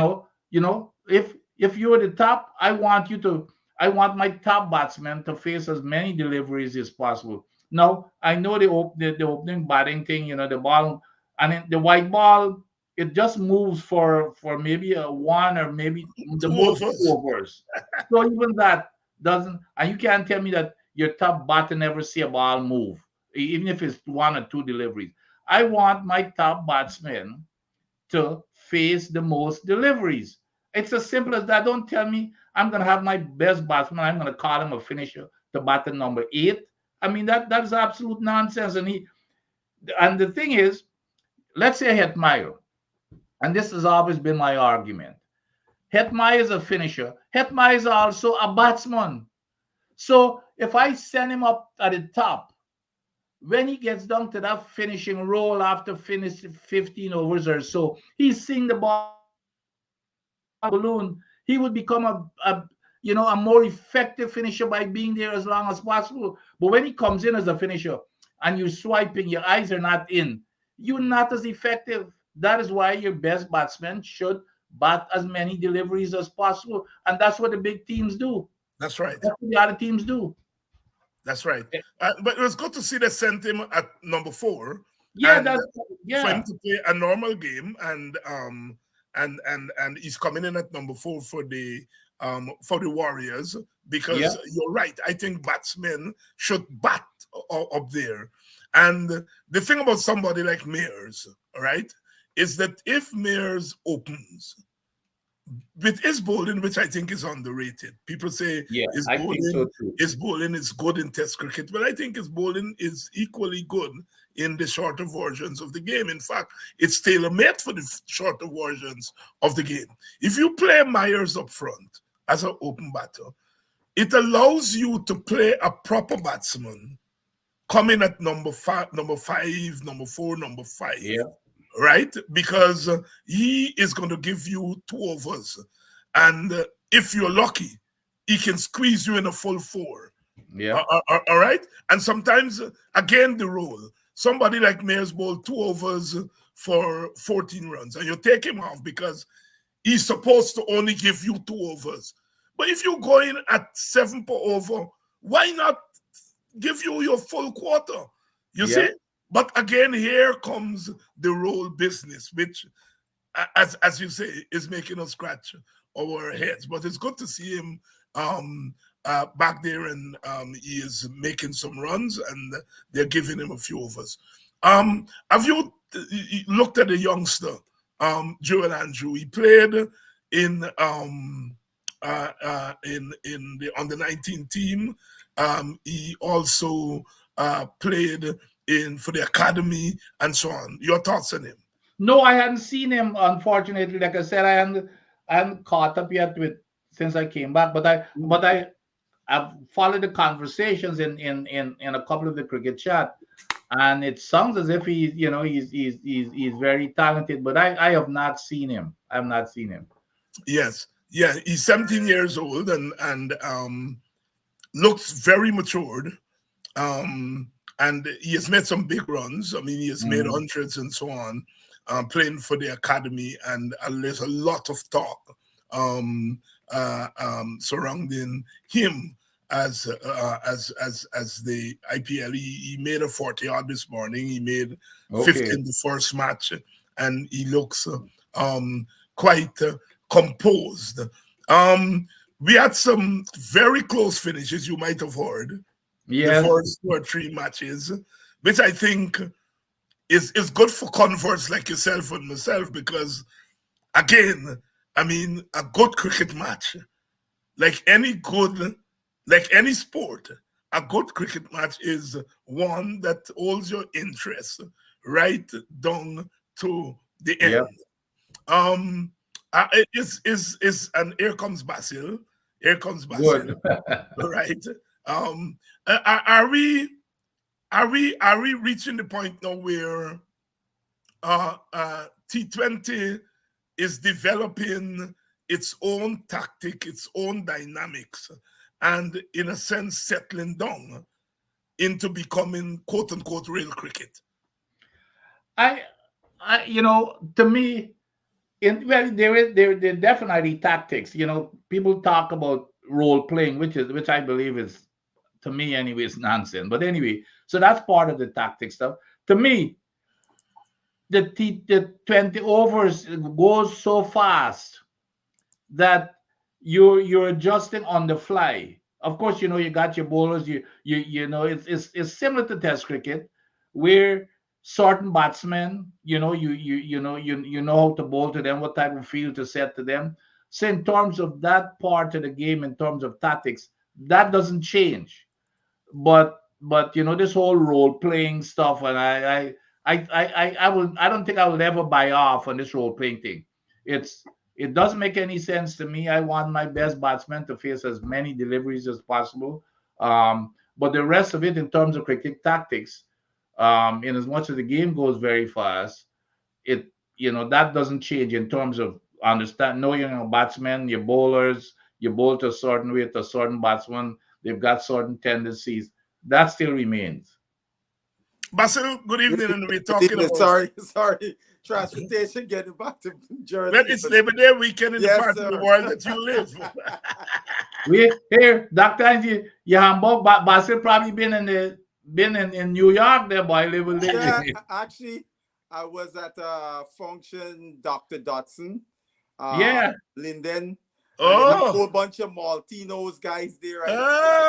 you're the top, I want my top batsmen to face as many deliveries as possible. Now, I know the opening batting thing, the ball, and then the white ball, it just moves for maybe a one or maybe the most 2 overs. So even that doesn't, and you can't tell me that your top batter never see a ball move, even if it's 1 or 2 deliveries. I want my top batsmen to face the most deliveries. It's as simple as that. Don't tell me I'm going to have my best batsman, I'm going to call him a finisher to batter number 8. I mean, that is absolute nonsense. And the thing is, let's say Hetmeyer, and this has always been my argument. Hetmeyer is a finisher. Hetmeyer is also a batsman. So if I send him up at the top, when he gets down to that finishing role after finishing 15 overs or so, he's seeing the ball balloon. He would become a more effective finisher by being there as long as possible. But when he comes in as a finisher and you're swiping, your eyes are not in, you're not as effective. That is why your best batsman should bat as many deliveries as possible, and that's what the big teams do.
That's right.
That's what the other teams do.
That's right. But it was good to see they sent him at number 4,
Yeah,
and
that's
for him
yeah,
to play a normal game, and he's coming in at number 4 for the Warriors,
yeah,
because you're right. I think batsmen should bat up there, and the thing about somebody like Mears, right, is that if Mears opens with his bowling, which I think is underrated. People say
yeah.
his
I think
bowling,
so too.
his bowling is good in Test cricket, but I think his bowling is equally good in the shorter versions of the game. In fact, it's tailor made for the shorter versions of the game. If you play Myers up front as an open batter, it allows you to play a proper batsman coming at number five, number 4, number 5,
Yeah,
right? Because he is going to give you 2 overs. And if you're lucky, he can squeeze you in a full 4.
yeah,
All right? And sometimes, again, the role. Somebody like Mayers Bowl, 2 overs for 14 runs, and you take him off because he's supposed to only give you 2 overs. But if you go in at 7 per over, why not give you your full quarter? You
yeah.
see? But again, here comes the role business, which, as you say, is making us scratch our heads. But it's good to see him back there, and he is making some runs, and they're giving him a few overs. Have you looked at the youngster, Joel Andrew? He played in in the under 19 team. He also played in for the academy and so on. Your thoughts on him?
No, I hadn't seen him. Unfortunately, like I said, I hadn't caught up yet with since I came back. I've followed the conversations in a couple of the cricket chat, and it sounds as if he's very talented. But I have not seen him. I have not seen him.
Yes, yeah, he's 17 years old, and looks very matured. And he has made some big runs. I mean, he has made
Mhm.
hundreds and so on, playing for the academy, and there's a lot of talk surrounding him as the IPL. He made a 40 odd this morning. He made 50
Okay.
in the first match, and he looks quite composed. We had some very close finishes. You might have heard the
Yes.
first 2 or 3 matches, which I think is good for converts like yourself and myself, because again, I mean, a good cricket match, like any good, like any sport, a good cricket match is one that holds your interest right down to the
Yeah.
end. Um, is and here comes Basil. Here comes Basil.
Good.
Right. Are we reaching the point now where T20 is developing its own tactic, its own dynamics, and in a sense settling down into becoming quote unquote real cricket?
I, to me, well, there definitely tactics. People talk about role playing, which I believe is, to me anyway, is nonsense. But anyway, so that's part of the tactic stuff. To me, the 20 overs goes so fast that you're adjusting on the fly. Of course, you got your bowlers. It's similar to Test cricket, where certain batsmen, you know how to bowl to them, what type of field to set to them. So in terms of that part of the game, in terms of tactics, that doesn't change. But this whole role playing stuff, and I don't think I will ever buy off on this role playing thing. It doesn't make any sense to me. I want my best batsman to face as many deliveries as possible. But the rest of it, in terms of cricket tactics, in as much as the game goes very fast, it that doesn't change in terms of understand knowing your batsmen, your bowlers, you bowl to a certain way to a certain batsman. They've got certain tendencies. That still remains.
Basil, good evening, and we're
Good
talking
evening.
about
Sorry. Transportation getting back to
well,
Jersey.
it's Labor Day weekend in the
Yes,
part of the
sir.
world that you live.
We here, Doctor Angie, you Hamburg, but Basil probably been in New York there, boy, little lady.
Yeah, actually, I was at a function, Dr. Dotson, uh,
Yeah,
Linden, and they had a
Oh,
whole bunch of Maltinos guys there, and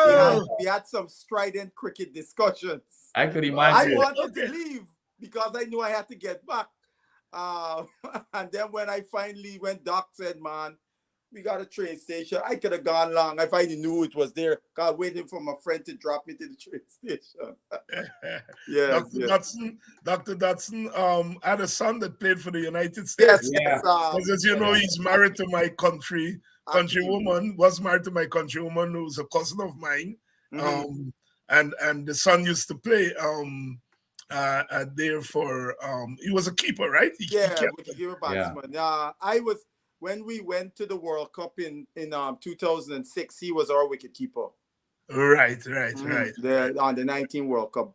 we had
oh,
we had some strident cricket discussions.
I could
I
imagine.
wanted to
okay.
leave because I knew I had to get back. Uh, and then when I finally when Doc said, "Man, we got a train station," I could have gone long if I knew it was there. God, waiting for my friend to drop me to the train station. Yes,
Dr.
yes.
Dotson, Dr. Dotson, had a son that played for the United
Yes,
States.
Yeah,
yes.
Because as you know,
yeah.
he's married to my
Hakeem.
countrywoman, was married to my countrywoman who's a cousin of mine.
Hmm.
Um, and the son used to play there for he was a keeper, right? He
Yeah,
kept
wicketkeeper
Yeah.
batsman. I was when we went to the World Cup in 2006. He was our wicketkeeper.
right, right, right,
The on the 19 World Cup,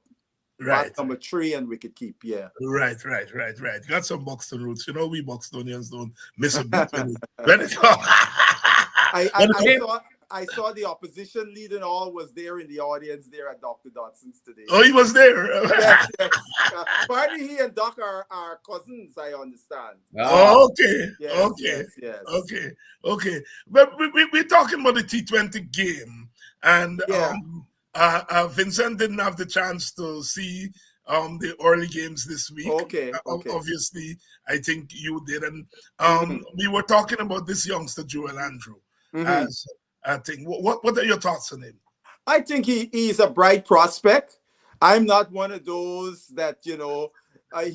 bat
right.
number three and wicket keep. Yeah.
Right, right, right, right. Got some Buxton roots. You know, we Buxtonians don't miss a beat when it comes.
I,
when
I,
it
I
comes.
Hey,
saw I saw the opposition lead and all was there in the audience there at Dr. Dotson's today.
Oh, he was there.
Yes, yes. Partly he and Doc are cousins, I understand.
ah,
Okay,
Yes,
okay,
yes, yes.
okay, okay. But we're talking about the T20 game, and
Yeah.
Vincent didn't have the chance to see the early games this week.
Okay, okay.
Obviously, I think you did, and
Hmm.
we were talking about this youngster Joel Andrew
Hmm.
as I think. What are your thoughts on him?
I think he's a bright prospect. I'm not one of those that he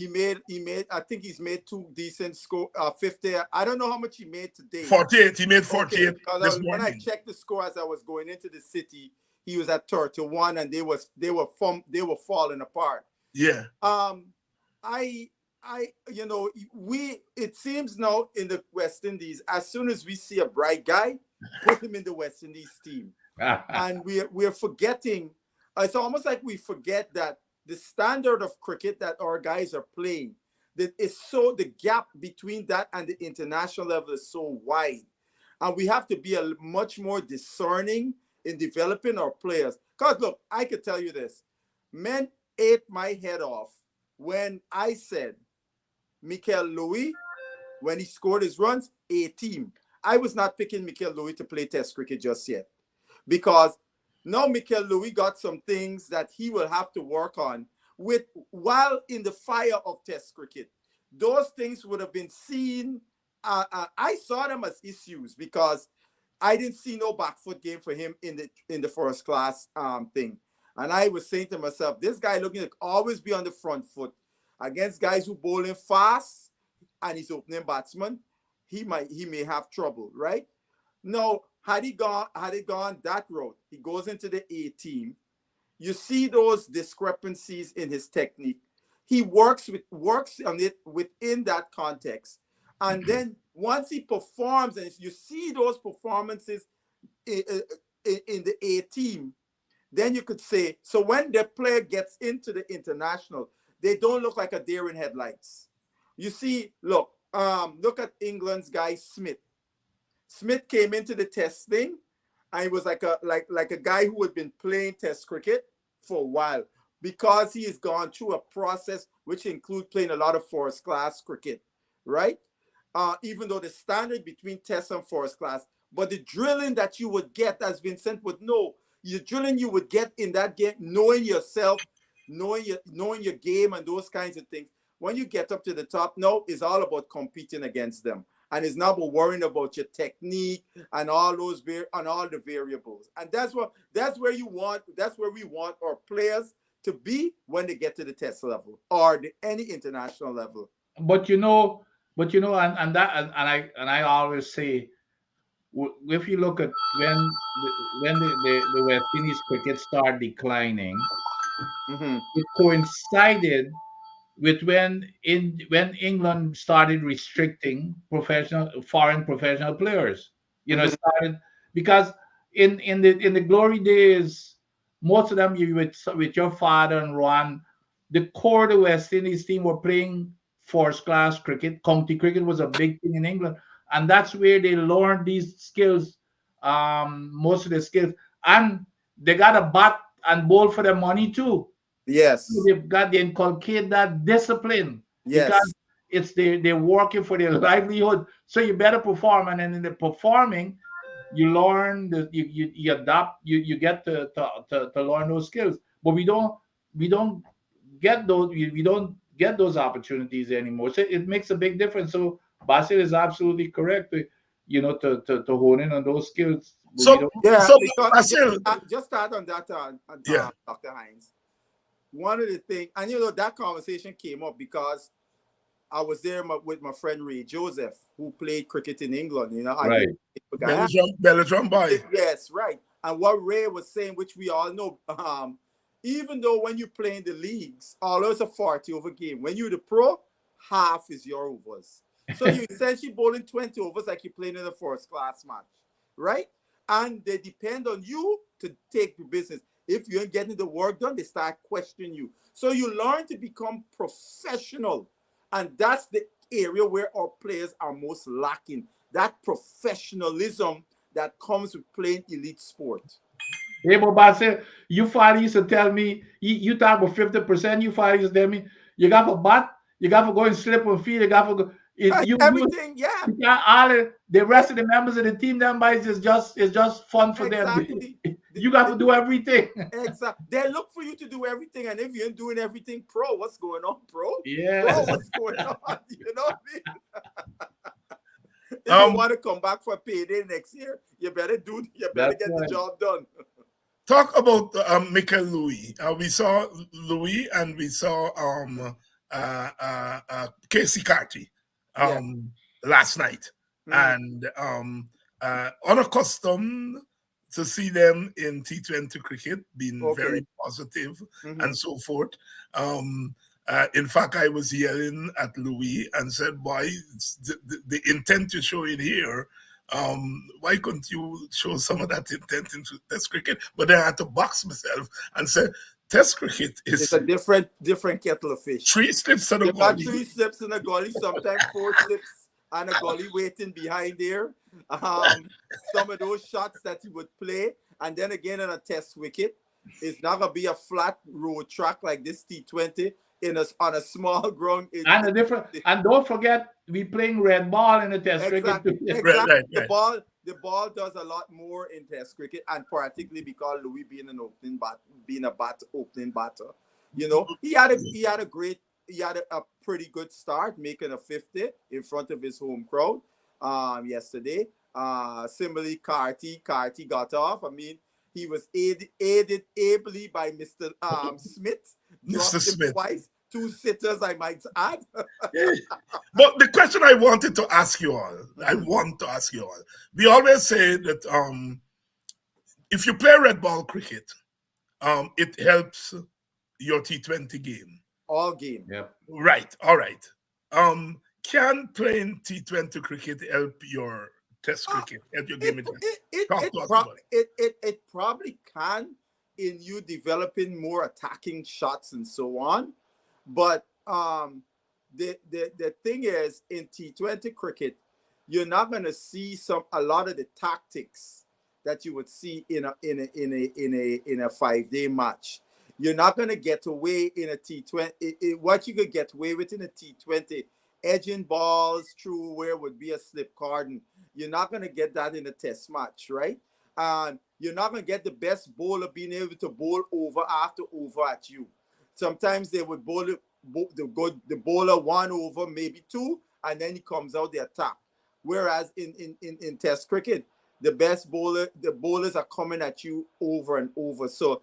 made. I think he's made two decent score. 50. I don't know how much he made today.
48. He made
Okay,
48
because
this
when I
morning.
checked the score as I was going into the city, he was at 31, and they were falling apart.
Yeah.
Um, we it seems now in the West Indies, as soon as we see a bright guy, put him in the West Indies team, and we're forgetting. It's almost like we forget that the standard of cricket that our guys are playing, that is so the gap between that and the international level is so wide, and we have to be much more discerning in developing our players. Because look, I could tell you this, men ate my head off when I said Mikel Louis, when he scored his runs, a team. I was not picking Mikel Louis to play Test cricket just yet, because now Mikel Louis got some things that he will have to work on with while in the fire of Test cricket. Those things would have been seen. I saw them as issues because I didn't see no back foot game for him in the first class thing. And I was saying to myself, this guy looking to always be on the front foot against guys who bowling fast and he's opening batsman. He may have trouble, right? No, had he gone that route, he goes into the A team. You see those discrepancies in his technique. He works on it within that context. And then once he performs, and you see those performances in the A team, then you could say, so when the player gets into the international, they don't look like a deer in headlights. You see, look at England's guy Smith. Smith came into the test thing, and he was like a guy who had been playing test cricket for a while, because he has gone through a process which include playing a lot of first class cricket, right? Even though the standard between test and first class, but the drilling that you would get, as Vincent would know, the drilling you would get in that game, knowing yourself, knowing your game and those kinds of things. When you get up to the top, no, it's all about competing against them. And it's not about worrying about your technique and all the variables. And that's where we want our players to be when they get to the test level or any international level.
but and I always say, if you look at when the West Indies cricket started declining,
Mm-hmm.
it coincided with when England started restricting foreign professional players. It
Mm-hmm.
started because in the glory days, most of them you with your father and Ron. the core of the West Indies team were playing first class cricket. County cricket was a big thing in England, and that's where they learned these skills, most of the skills, and they got a bat and bowl for their money too. So
Yes.
they inculcate that discipline because
Yes.
it's they're working for their livelihood. So you better perform, and then in the performing, you learn that you adapt, you get to learn those skills. But we don't get those we don't get those opportunities anymore. So it makes a big difference. So Basil is absolutely correct. To hone in on those skills, but we
So,
don't.
Yeah,
so
because
Basil,
just start on that,
yeah,
Dr. Hines. One of the things, and you know, that conversation came up because I was there with my friend Ray Joseph, who played cricket in England. You know, I
Right.
Belgium boy.
yes, right. And what Ray was saying, which we all know, even though when you play in the leagues, although it's a 40 over game, when you're the pro, half is your overs. So you essentially bowling 20 overs like you're playing in a first class match, right? And they depend on you to take the business. If you ain't getting the work done, they start questioning you. So you learn to become professional. And that's the area where our players are most lacking. That professionalism that comes with playing elite sport.
Hey, but Basil, you father used to tell me, you talk about 50%, you father used to tell me, you got for bat, you got for go and slip on field, you got for go,
Everything, yeah.
you got all the rest of the members of the team, them boys is just fun for them.
Exactly.
You got to do everything.
Exactly. They look for you to do everything, and if you ain't doing everything, pro, what's going on, pro?
Yeah.
Pro, what's going on? You know what I mean? If you want to come back for payday next year, you better get the job done.
Talk about Michael Louis. We saw Louis and we saw Casey Carty last night, and unaccustomed to see them in T20 cricket, being very positive and so forth. In fact, I was yelling at Louis and said, "Boy, the intent you're showing here, why couldn't you show some of that intent into Test cricket?" But then I had to box myself and say, Test cricket is
it's a different kettle of fish.
3 slips and a
you got
gully.
3 slips in a gully, sometimes 4 slips and a gully waiting behind there. Some of those shots that you would play, and then again on a Test wicket, it's not gonna be a flat road track like this T20 on a small ground.
And don't forget, we playing red ball in the Test cricket.
Exactly.
Right.
The ball does a lot more in Test cricket, and particularly because Louis being a opening batter, you know, he had a pretty good start, making a 50 in front of his home crowd yesterday. Similarly, Carty got off. I mean, he was aided ably by Mr. Smith.
Mr. Smith.
Twice, 2 sitters, I might add.
But the question I wanted to ask you all, we always say that if you play red ball cricket, it helps your T20 game.
All game.
Yeah.
Right. All right. Can playing T20 cricket help your Test cricket? Help your game?
It probably can, in you developing more attacking shots and so on. But the thing is, in T20 cricket, you're not going to see a lot of the tactics that you would see in a 5-day match. You're not going to get away in a T20. What you could get away with in a T20, edging balls through where would be a slip card, and you're not going to get that in a Test match, right? You're not going to get the best bowler being able to bowl over after over at you. Sometimes they would the bowler 1 over, maybe 2, and then he comes out the attack. Whereas in Test cricket, the bowlers are coming at you over and over. So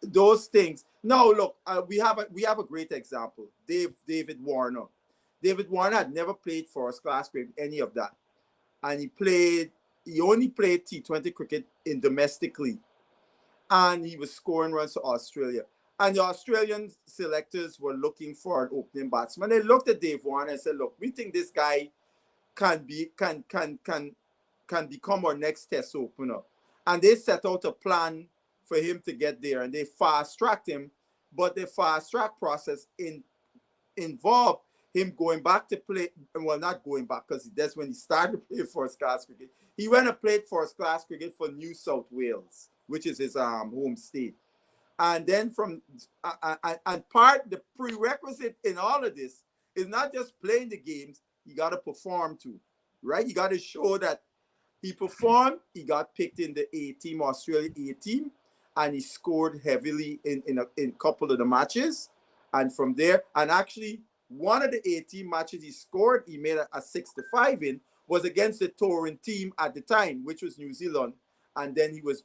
those things. Now look, we have a great example. David Warner. David Warner had never played first class cricket, any of that, and he only played T20 cricket in domestic league, and he was scoring runs for Australia. And the Australian selectors were looking for an opening batsman. They looked at Dave Warner and said, "Look, we think this guy can become our next Test opener." And they set out a plan for him to get there, and they fast-tracked him but the fast track process involved him going back to play. Well, not going back, because that's when he started to play first class cricket. He went and played first class cricket for New South Wales, which is his home state. And then the prerequisite in all of this is not just playing the games, you got to perform too, right? You got to show that he performed. He got picked in the A team, Australia A team, and he scored heavily in a couple of the matches. And from there, and actually one of the A team matches he scored, he made a 6-5 in, was against the touring team at the time, which was New Zealand. And then he was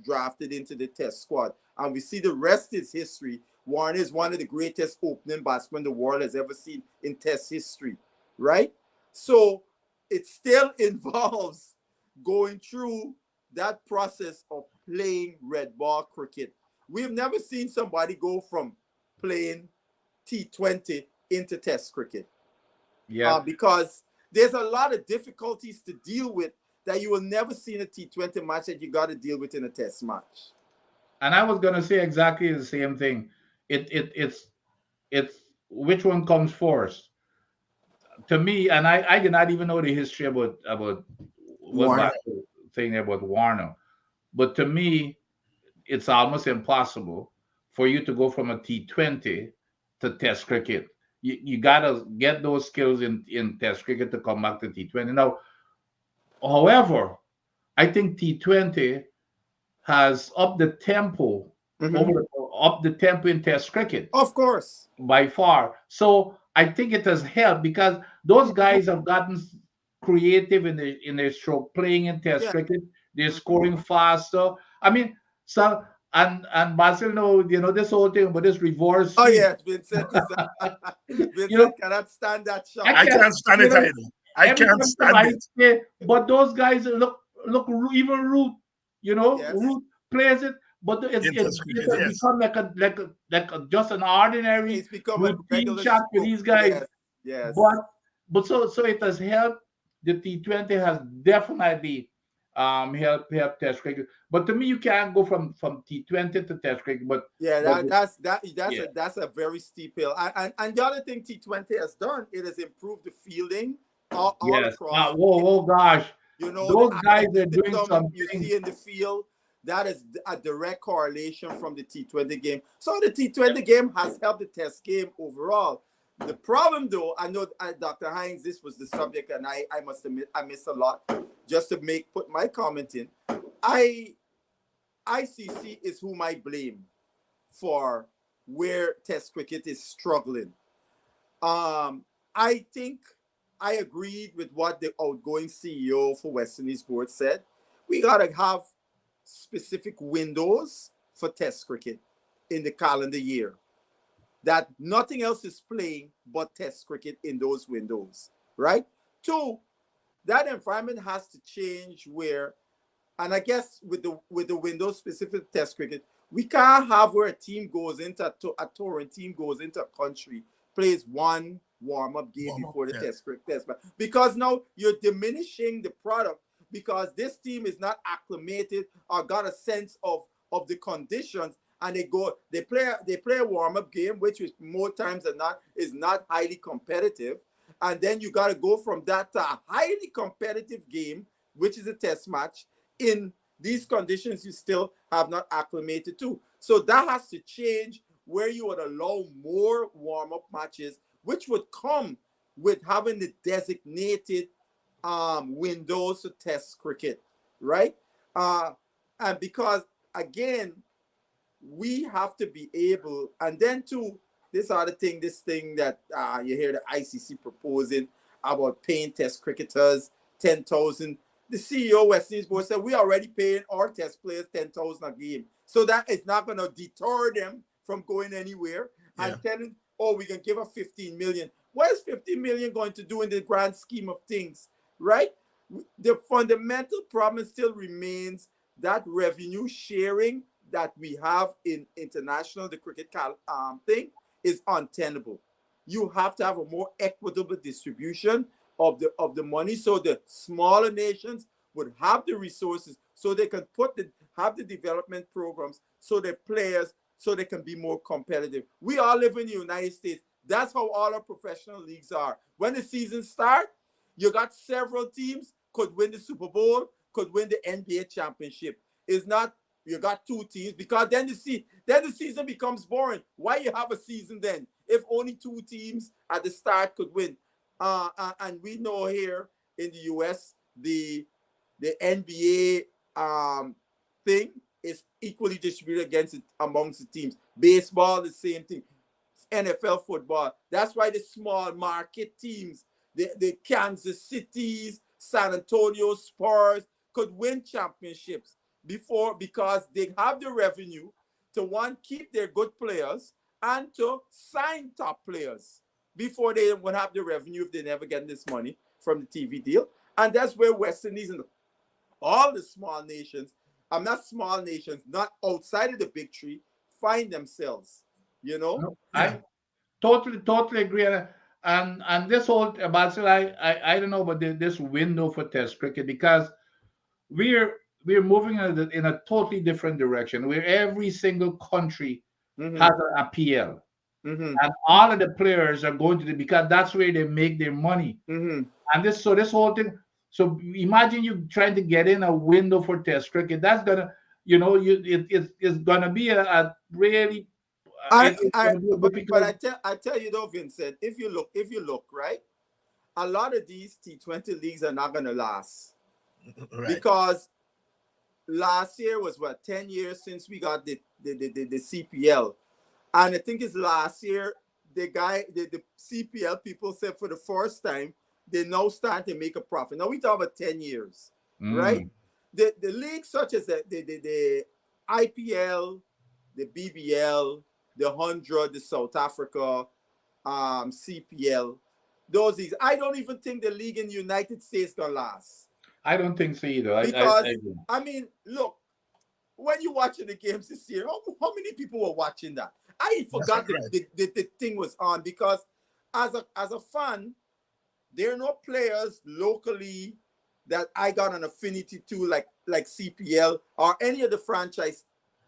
drafted into the test squad. And we see the rest is history. Warner is one of the greatest opening batsmen the world has ever seen in test history, right? So it still involves going through that process of playing red ball cricket. We've never seen somebody go from playing T20 into test cricket.
Yeah.
Because there's a lot of difficulties to deal with that you will never see in a T20 match that you got to deal with in a test match.
And I was going to say exactly the same thing. It's which one comes first to me. And I did not even know the history about what thing about Warner, but to me, it's almost impossible for you to go from a T20 to test cricket. You got to get those skills in test cricket to come back to T20. Now, however, I think T20 has upped the tempo, up the tempo in test cricket.
Of course.
By far. So I think it has helped because those guys have gotten creative in their stroke, playing in test cricket. They're scoring faster. I mean, so and Basil this whole thing about this reverse.
Oh yeah, Vincent cannot stand that shot.
I can't stand it either. I can't stand it.
But those guys look even Root, Root plays it, but it's become like a just an ordinary
it's become a
routine shot for these guys.
Yes.
But so it has helped. The T20 has definitely help test cricket. But to me, you can't go from T20 to test cricket. But
that's a very steep hill. And the other thing T20 has done, it has improved the fielding all across.
Oh gosh. Those guys are doing something.
You see in the field, that is a direct correlation from the T20 game. So the T20 game has helped the test game overall. The problem, though, I know Dr. Hines, this was the subject, and I must admit I missed a lot. Just to put my comment in, ICC is whom I blame for where test cricket is struggling. I think I agreed with what the outgoing CEO for West Indies board said. We got to have specific windows for test cricket in the calendar year, that nothing else is playing but test cricket in those windows, right? 2, that environment has to change where, and I guess with the windows specific test cricket, we can't have where a team goes into a touring team goes into a country, plays one warm-up game before the test match, because now you're diminishing the product, because this team is not acclimated or got a sense of the conditions, and they play a warm-up game, which is more times than not is not highly competitive. And then you got to go from that to a highly competitive game, which is a test match, in these conditions you still have not acclimated to. So that has to change, where you would allow more warm-up matches, which would come with having the designated windows to test cricket, right? And because, again, we have to be able, and then too, this thing that you hear the ICC proposing about paying test cricketers 10,000. The CEO of West Indies board said we already paying our test players 10,000 a game, so that is not going to deter them from going anywhere. And telling, we can give her 15 million. What is 15 million going to do in the grand scheme of things, right? The fundamental problem still remains that revenue sharing that we have in international, the cricket thing, is untenable. You have to have a more equitable distribution of the money, so the smaller nations would have the resources, so they can have the development programs, so their players so they can be more competitive. We all live in the United States. That's how all our professional leagues are. When the season starts, you got several teams could win the Super Bowl, could win the NBA championship. It's not you got two teams, because then the season becomes boring. Why you have a season then if only two teams at the start could win? And we know here in the US the NBA thing is equally distributed amongst the teams. Baseball, the same thing. NFL football. That's why the small market teams, the Kansas Cities, San Antonio Spurs could win championships because they have the revenue to one, keep their good players and to sign top players before they would have the revenue if they never get this money from the TV deal. And that's where West Indies and all the small nations, not small nations, not outside of the big three, find themselves, you know?
No, I totally agree. And this whole Basil, I don't know about this window for Test cricket, because we're moving in a totally different direction where every single country has an PL, and all of the players are going to because that's where they make their money. And this whole thing. So imagine you trying to get in a window for Test cricket. That's gonna, it's gonna be a really.
But I tell you though, Vincent, if you look right, a lot of these T20 leagues are not gonna last, right? Because last year was 10 years since we got the CPL, and I think it's last year the CPL people said for the first time they now start to make a profit. Now we talk about 10 years, right? The leagues such as the IPL, the BBL, the 100, the South Africa, CPL, those leagues. I don't even think the league in the United States gonna last.
I don't think so either.
Because I mean, look, when you're watching the games this year, how many people were watching that? I forgot the thing was on, because as a fan, there are no players locally that I got an affinity to like CPL or any of the franchise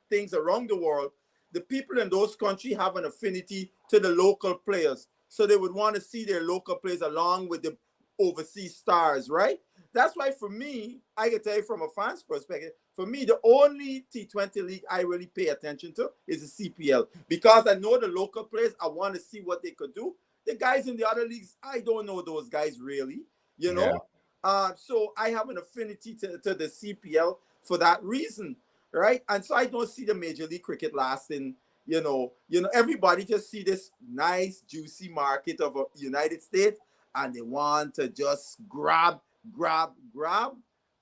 things around the world. The people in those countries have an affinity to the local players, so they would want to see their local players along with the overseas stars, right? That's why for me, I can tell you from a fan's perspective, for me, the only T20 league I really pay attention to is the CPL, because I know the local players. I want to see what they could do. The guys in the other leagues, I don't know those guys really, you know. Yeah. So I have an affinity to the CPL for that reason, right? And so I don't see the Major League Cricket lasting. You know, everybody just see this nice, juicy market of the United States, and they want to just grab,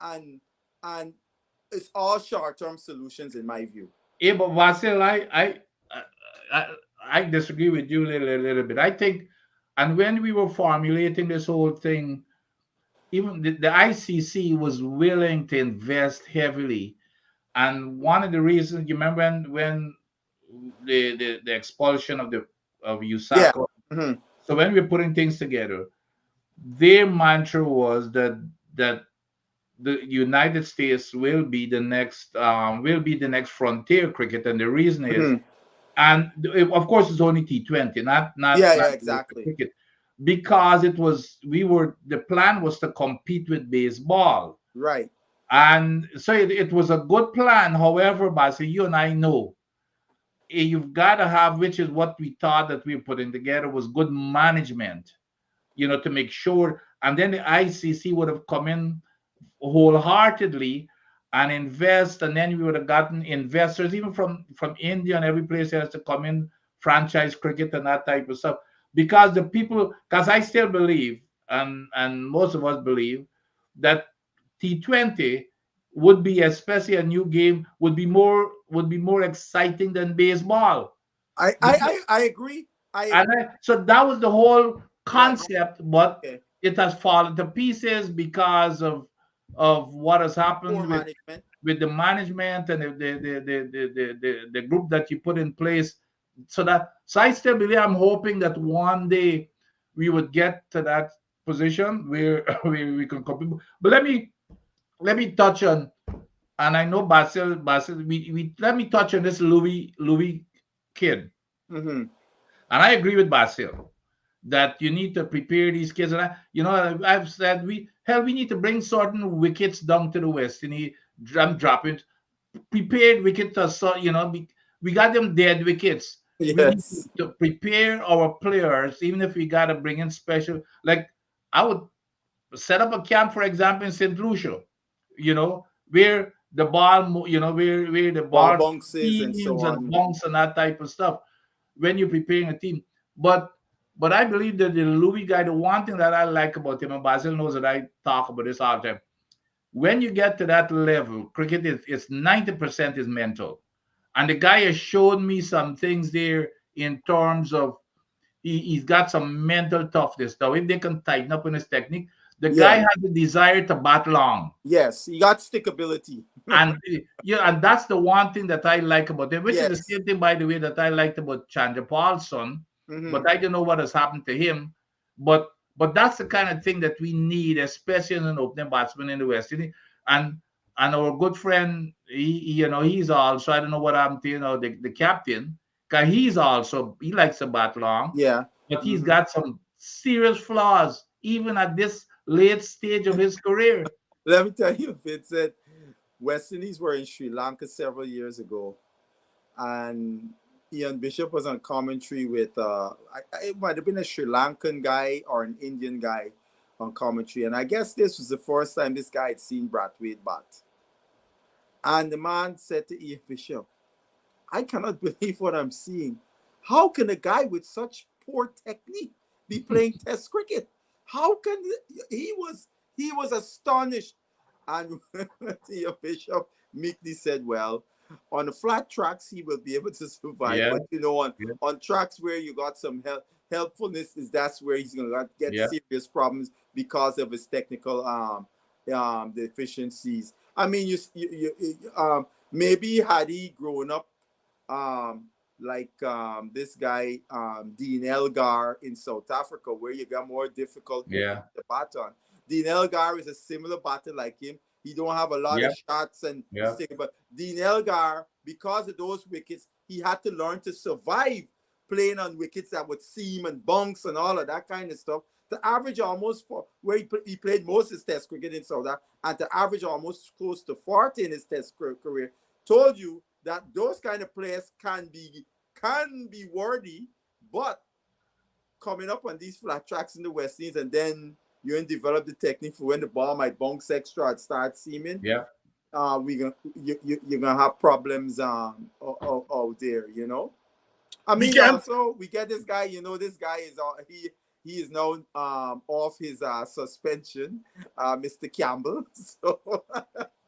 and it's all short-term solutions in my view.
Yeah, but Vasil, I disagree with you a little bit. I think, and when we were formulating this whole thing, even the ICC was willing to invest heavily. And one of the reasons, you remember when the expulsion of Usaka.
Yeah.
So when we were putting things together, their mantra was that the United States will be the next frontier cricket, and the reason is, and of course it's only T20, not
exactly
cricket, because the plan was to compete with baseball,
right?
And so it was a good plan. However, Basi, you and I know you've got to have, which is what we thought that we were putting together, was good management, to make sure. And then the ICC would have come in wholeheartedly and invest, and then we would have gotten investors even from India and every place else to come in, franchise cricket and that type of stuff. Because I still believe, and most of us believe, that T20 would be, especially a new game, would be more exciting than baseball.
I agree.
So that was the whole concept, but it has fallen to pieces because of what has happened with the management and the group that you put in place. So I still believe, I'm hoping that one day we would get to that position where we can compete. But let me touch on, and I know Basil, we let me touch on this Louis kid.
Mm-hmm.
And I agree with Basil that you need to prepare these kids. And I've said we need to bring certain wickets down to the West Indies, dropping prepared wickets. We got them dead wickets. We need
Yes.
to prepare our players, even if we got to bring in special. Like I would set up a camp, for example, in St. Lucia, where the ball, where the
Ball
ball
bounces and so
spins and
on.
bounce and that type of stuff when you're preparing a team. But but I believe that the Louis guy, the one thing that I like about him, and Basil knows that I talk about this all the time. When you get to that level, cricket is 90% is mental. And the guy has shown me some things there in terms of he's got some mental toughness. Now, if they can tighten up in his technique, the guy
Yeah.
has the desire to bat long.
Yes. You got stickability.
And and that's the one thing that I like about him, which is the
Yes.
same thing, by the way, that I liked about Chandra Paulson,
Mm-hmm.
but I don't know what has happened to him. But that's the kind of thing that we need, especially in an opening batsman in the West Indies. And our good friend, he's also, I don't know what happened to the captain, because he likes to bat long,
Yeah.
but he's
Mm-hmm.
got some serious flaws even at this late stage of his career.
Let me tell you, Vincent, West Indies were in Sri Lanka several years ago, and Ian Bishop was on commentary with it might have been a Sri Lankan guy or an Indian guy on commentary, and I guess this was the first time this guy had seen Brathwaite bat. And the man said to Ian Bishop, "I cannot believe what I'm seeing. How can a guy with such poor technique be playing Test cricket? How can he was astonished?" And Ian Bishop meekly said, "Well, on the flat tracks he will be able to survive,
Yeah,
but on
yeah,
tracks where you got some helpfulness, that's where he's gonna get
yeah,
serious problems because of his technical deficiencies. I mean, maybe had he grown up um, like this guy Dean Elgar in South Africa, where you got more difficult wickets
yeah,
to bat on. Dean Elgar is a similar batter like him. He don't have a lot
yeah,
of shots and
yeah,
stick, but Dean Elgar, because of those wickets, he had to learn to survive playing on wickets that would seam and bounce and all of that kind of stuff. To average almost for where he played most of his Test cricket in South Africa, and to average almost close to 40 in his Test career, told you that those kind of players can be worthy, but coming up on these flat tracks in the West Indies, and then you develop the technique for when the ball might bounce extra and start seaming.
yeah.
You're gonna have problems out there. I
We
mean,
can
also we get this guy. This guy is he is now off his suspension, Mr. Campbell. So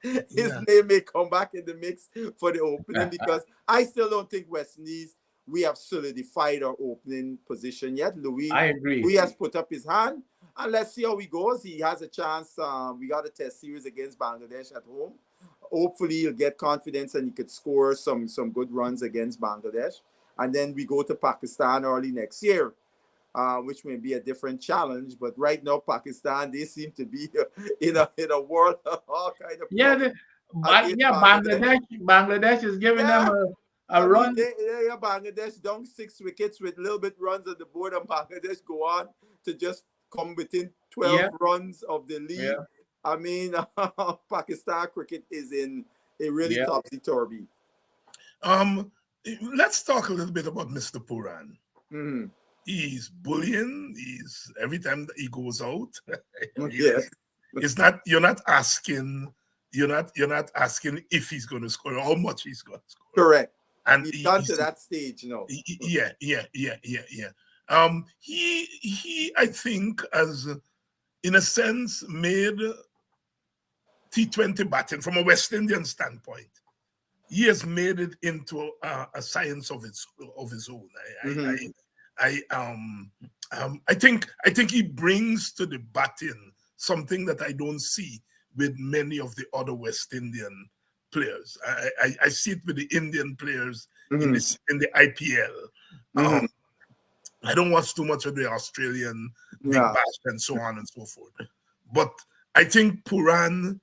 his
yeah.
name may come back in the mix for the opening, because I still don't think West Indies, we have solidified our opening position yet. Louis
I agree.
has put up his hand, and let's see how he goes. He has a chance. We got a Test series against Bangladesh at home. Hopefully he'll get confidence and he could score some good runs against Bangladesh. And then we go to Pakistan early next year, which may be a different challenge. But right now, Pakistan, they seem to be in a world of all kind of
Yeah,
problems against Bangladesh.
Bangladesh is giving them
Yeah,
a
I mean,
run.
Bangladesh down 6 wickets with a little bit runs on the board, and Bangladesh go on to just come within 12
Yeah,
runs of the lead.
yeah,
I mean, Pakistan cricket is in a really
yeah,
topsy-turvy.
um let's talk a little bit about Mr. Puran.
Mhm.
He's bullying. He's every time that he goes out.
Yes,
It's not you're not asking if he's going to score or how much he's going to score.
correct.
And
He's gone to that stage,
yeah. He I think has in a sense made T20 batting from a West Indian standpoint. He has made it into a science of his own.
Mhm.
I think he brings to the batting something that I don't see with many of the other West Indian players. I see it with the Indian players in
Mhm.
the IPL.
Mhm.
I don't watch too much of the Australian Big
Yeah.
Bash and so on and so forth. But I think Puran,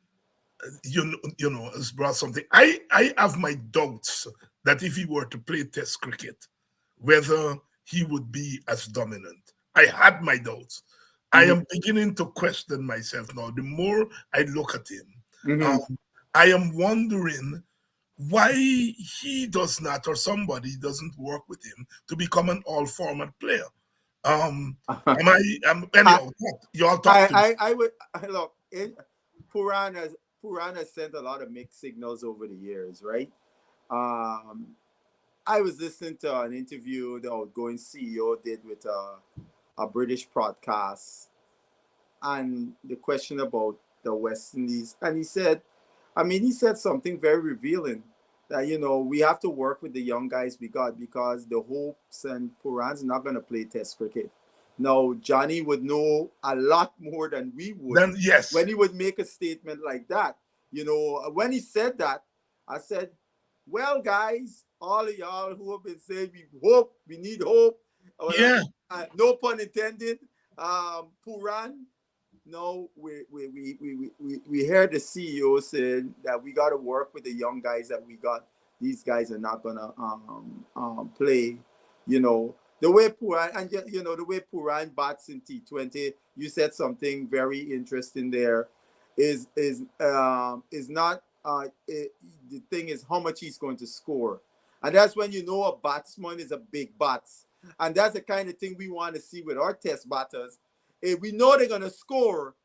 has brought something. I have my doubts that if he were to play Test cricket, whether he would be as dominant. I had my doubts. I am beginning to question myself now. The more I look at him,
Mm-hmm.
um, I am wondering why he does not, or somebody doesn't work with him to become an all-format player. Am I? Anyhow, you all talk to me.
I would look. Puran has sent a lot of mixed signals over the years, right? Um, I was listening to an interview the outgoing CEO did with a British podcast, and the question about the West Indies, and he said something very revealing that we have to work with the young guys we got because the Hopes and Puran's not going to play Test cricket. Now Johnny would know a lot more than we would.
Then yes,
when he would make a statement like that. When he said that, I said, well, guys, all of y'all who have been saying we need hope.
Yeah.
No pun intended. Puran, no, we heard the CEO said that we got to work with the young guys that we got. These guys are not gonna play. The way Puran the way Puran bats in T20. You said something very interesting there. Is not the thing is how much he's going to score, and that's when a batsman is a big bats, and that's the kind of thing we want to see with our test batters. If we know they're going to score,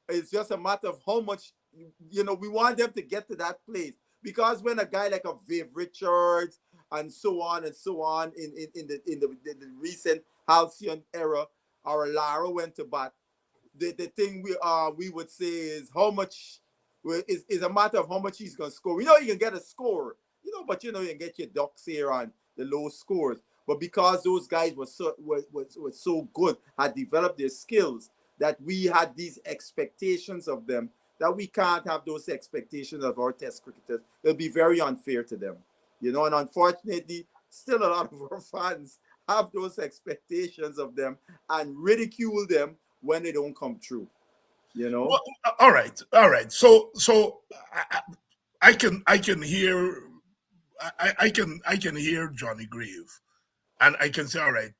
it's just a matter of how much we want them to get to that place, because when a guy like a Viv Richards and so on in the recent Halcyon era, or Lara went to bat, the thing we would say is how much is a matter of how much he's gonna score. You can get a score, but you can get your ducks here on the low scores. But because those guys were so good, had developed their skills, that we had these expectations of them, that we can't have those expectations of our test cricketers. It'll be very unfair to them. And unfortunately, still a lot of our fans have those expectations of them and ridicule them when they don't come true.
Well, all right. So I can hear I can hear Johnny Grave, and I can say, all right,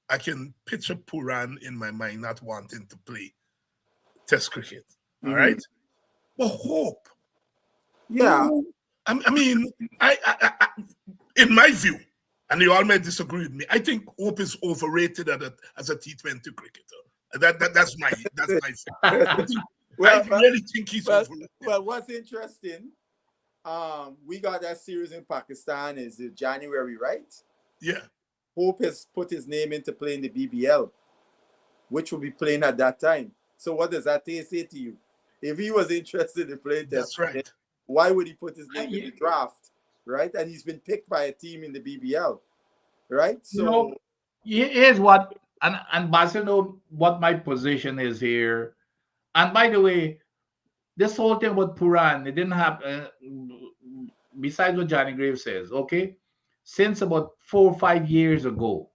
I can picture Puran in my mind not wanting to play Test cricket. All right, but Hope,
yeah.
I mean, I in my view, and you all may disagree with me, I think Hope is overrated as a T20 cricketer. That's my I really think he's overrated.
Well, what's interesting, we got that series in Pakistan is January, right?
Yeah.
Hope has put his name into playing the BBL, which will be playing at that time. So what does that say to you? If he was interested in playing
That's right.
why would he put his name in the draft, right? And he's been picked by a team in the BBL, right? So
here's what, and Basil know what my position is here. And by the way, this whole thing about Puran, it didn't happen. Besides what Johnny Graves says, okay, since about 4 or 5 years ago,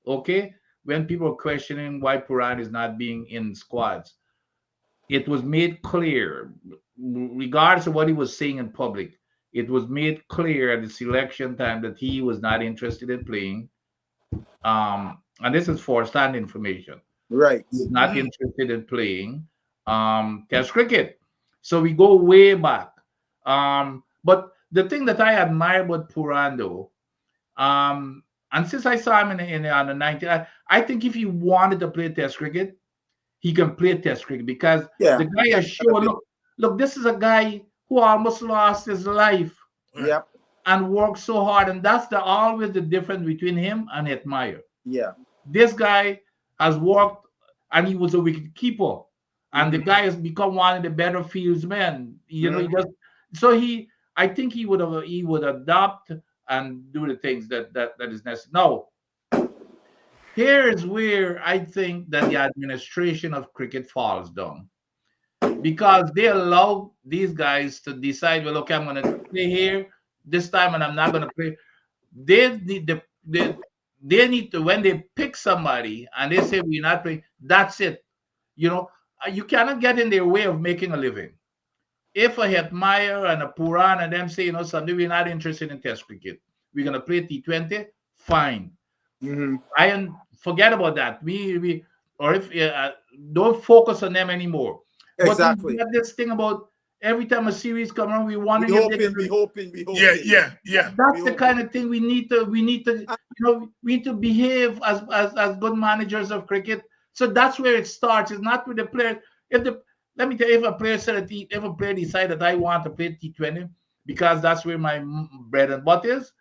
okay, when people were questioning why Puran is not being in squads, it was made clear, regardless of what he was saying in public, it was made clear at the selection time that he was not interested in playing. And this is first-hand information.
Right.
He was not interested in playing Test cricket. So we go way back. But the thing that I admire about Puran, though, and since I saw him on the 90s, I think if he wanted to play Test cricket, he can play Test cricket, because the guy has shown, look, this is a guy who almost lost his life.
Yep.
And worked so hard. And that's always the difference between him and Hetmeyer.
Yeah.
This guy has worked, and he was a wicket keeper. And the guy has become one of the better fieldsmen. He does. So I think he would adopt and do the things that is necessary. Now, here is where I think that the administration of cricket falls down, because they allow these guys to decide, well, okay, I'm going to play here this time, and I'm not going to play. They need to, when they pick somebody and they say we're not playing, that's it. You cannot get in their way of making a living. If a Hetmeyer and a Puran and them say, someday we're not interested in Test cricket, we're going to play T20, fine.
Mm-hmm.
And forget about that. We or if don't focus on them anymore. But we
Exactly.
got this thing about every time a series come on, we
We
wondering if they're
hoping, we
gonna.
hoping, we
Yeah,
hoping,
yeah, yeah.
we
That's the
hoping.
kind of thing we need to we need to behave as good managers of cricket. So that's where it starts. It's not with the players. If the Let me tell you, if a player said if a player decide that I want to play T20 because that's where my bread and butter is,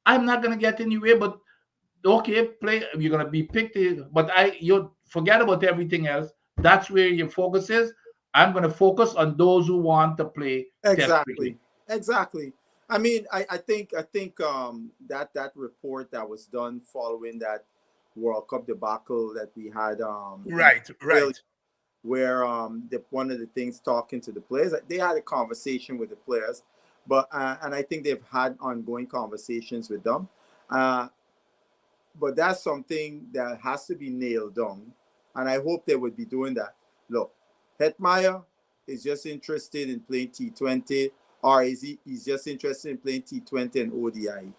I'm not gonna get in your way. But okay, play. You're gonna be picked, but you forget about everything else. That's where your focus is. I'm gonna focus on those who want to play Test cricket.
Exactly. Exactly. I mean, I think that report that was done following that World Cup debacle that we had in
Right,
Australia,
right.
where one of the things talking to the players, they had a conversation with the players, but and I think they've had ongoing conversations with them. Uh, but that's something that has to be nailed down, and I hope they would be doing that. Look, Hetmeyer is just interested in playing T20, or he's just interested in playing T20 and ODI.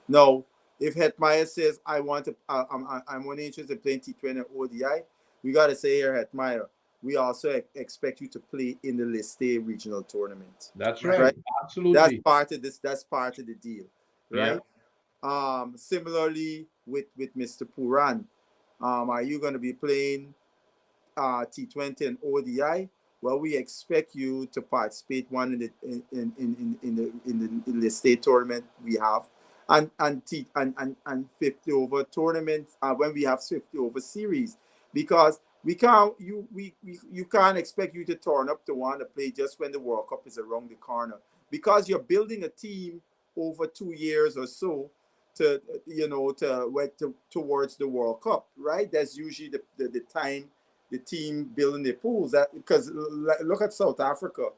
Now, if Hetmeyer says I'm only interested in playing T20 and ODI, we got to say here, Hetmeyer, we also expect you to play in the Liste regional tournament,
That's
Right.
right.
right? That's
Absolutely.
part of this. That's part of the deal,
Yeah.
right? Similarly with Mr. Puran, are you going to be playing T20 and ODI? Well, we expect you to participate one in the state tournament we have, and 50 over tournaments when we have 50 over series, because you can't expect you to turn up to want to play just when the World Cup is around the corner, because you're building a team over 2 years or so to towards the World Cup, right? That's usually the time the team building their pools. That because look at South Africa,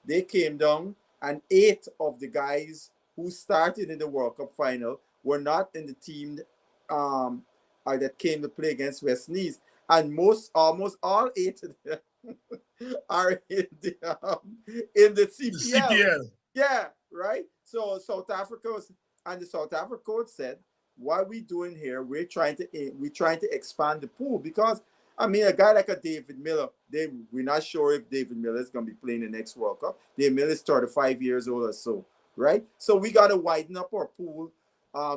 they came down and 8 of the guys who started in the World Cup final were not in the team that came to play against West Indies, and almost all 8 of them are in the
The
CPL.
CPL.
Yeah, right. So the South Africa coach said, "What are we doing here? We're trying to expand the pool, because I mean, a guy like a David Miller, we're not sure if David Miller is going to be playing the next World Cup. David Miller is 35 years old or so, right? So we got to widen up our pool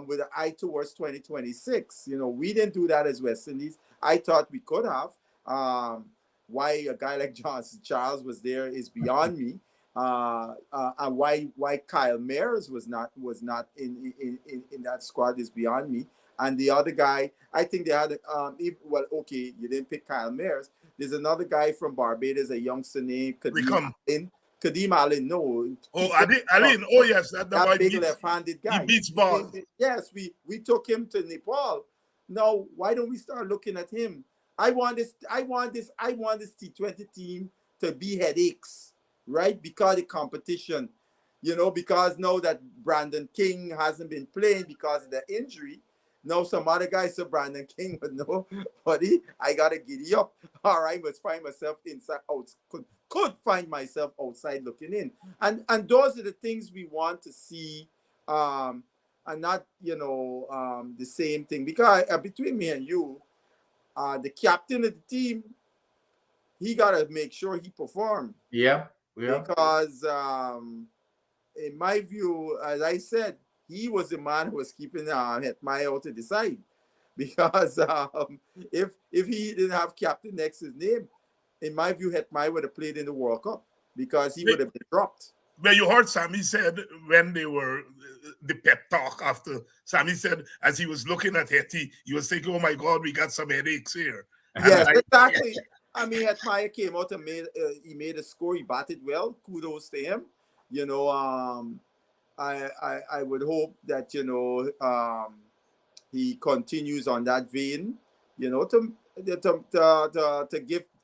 with an eye towards 2026. We didn't do that as West Indies. I thought we could have. Why a guy like Johnson Charles was there is beyond me. And why Kyle Mayers was not in that squad is beyond me. And the other guy, I think they had okay, you didn't pick Kyle Mayers. There's another guy from Barbados, a youngster named
We
Kadeem
come.
Allen. Kadeem Allen, no,
Oh, Aline. Oh, yes, that the
that
boy
big
beats.
left-handed
He
guy.
beats ball.
Yes, we took him to Nepal. Now, why don't we start looking at him? I want this T20 team to be headaches, right? Because the competition, because now that Brandon King hasn't been playing because of the injury, now some other guys say Brandon King, but no, buddy, I gotta giddy up. All right, must find myself inside out. Could find myself outside looking in. And those are the things we want to see, and not the same thing. Because between me and you, the captain of the team, he gotta make sure he perform,
Yeah. Yeah.
because in my view, as I said, he was the man who was keeping Hetmeyer out to the side. Because if he didn't have captain next to his name, in my view, Hetmeyer would have played in the World Cup, because he would have been dropped.
Where you heard Sammy said when they were the pep talk after, Sammy said as he was looking at Hetty, he was thinking, "Oh my God, we got some headaches here." And
Yes, exactly. I mean, Hetmeyer came out and made a score. He batted well. Kudos to him. I would hope that he continues on that vein, to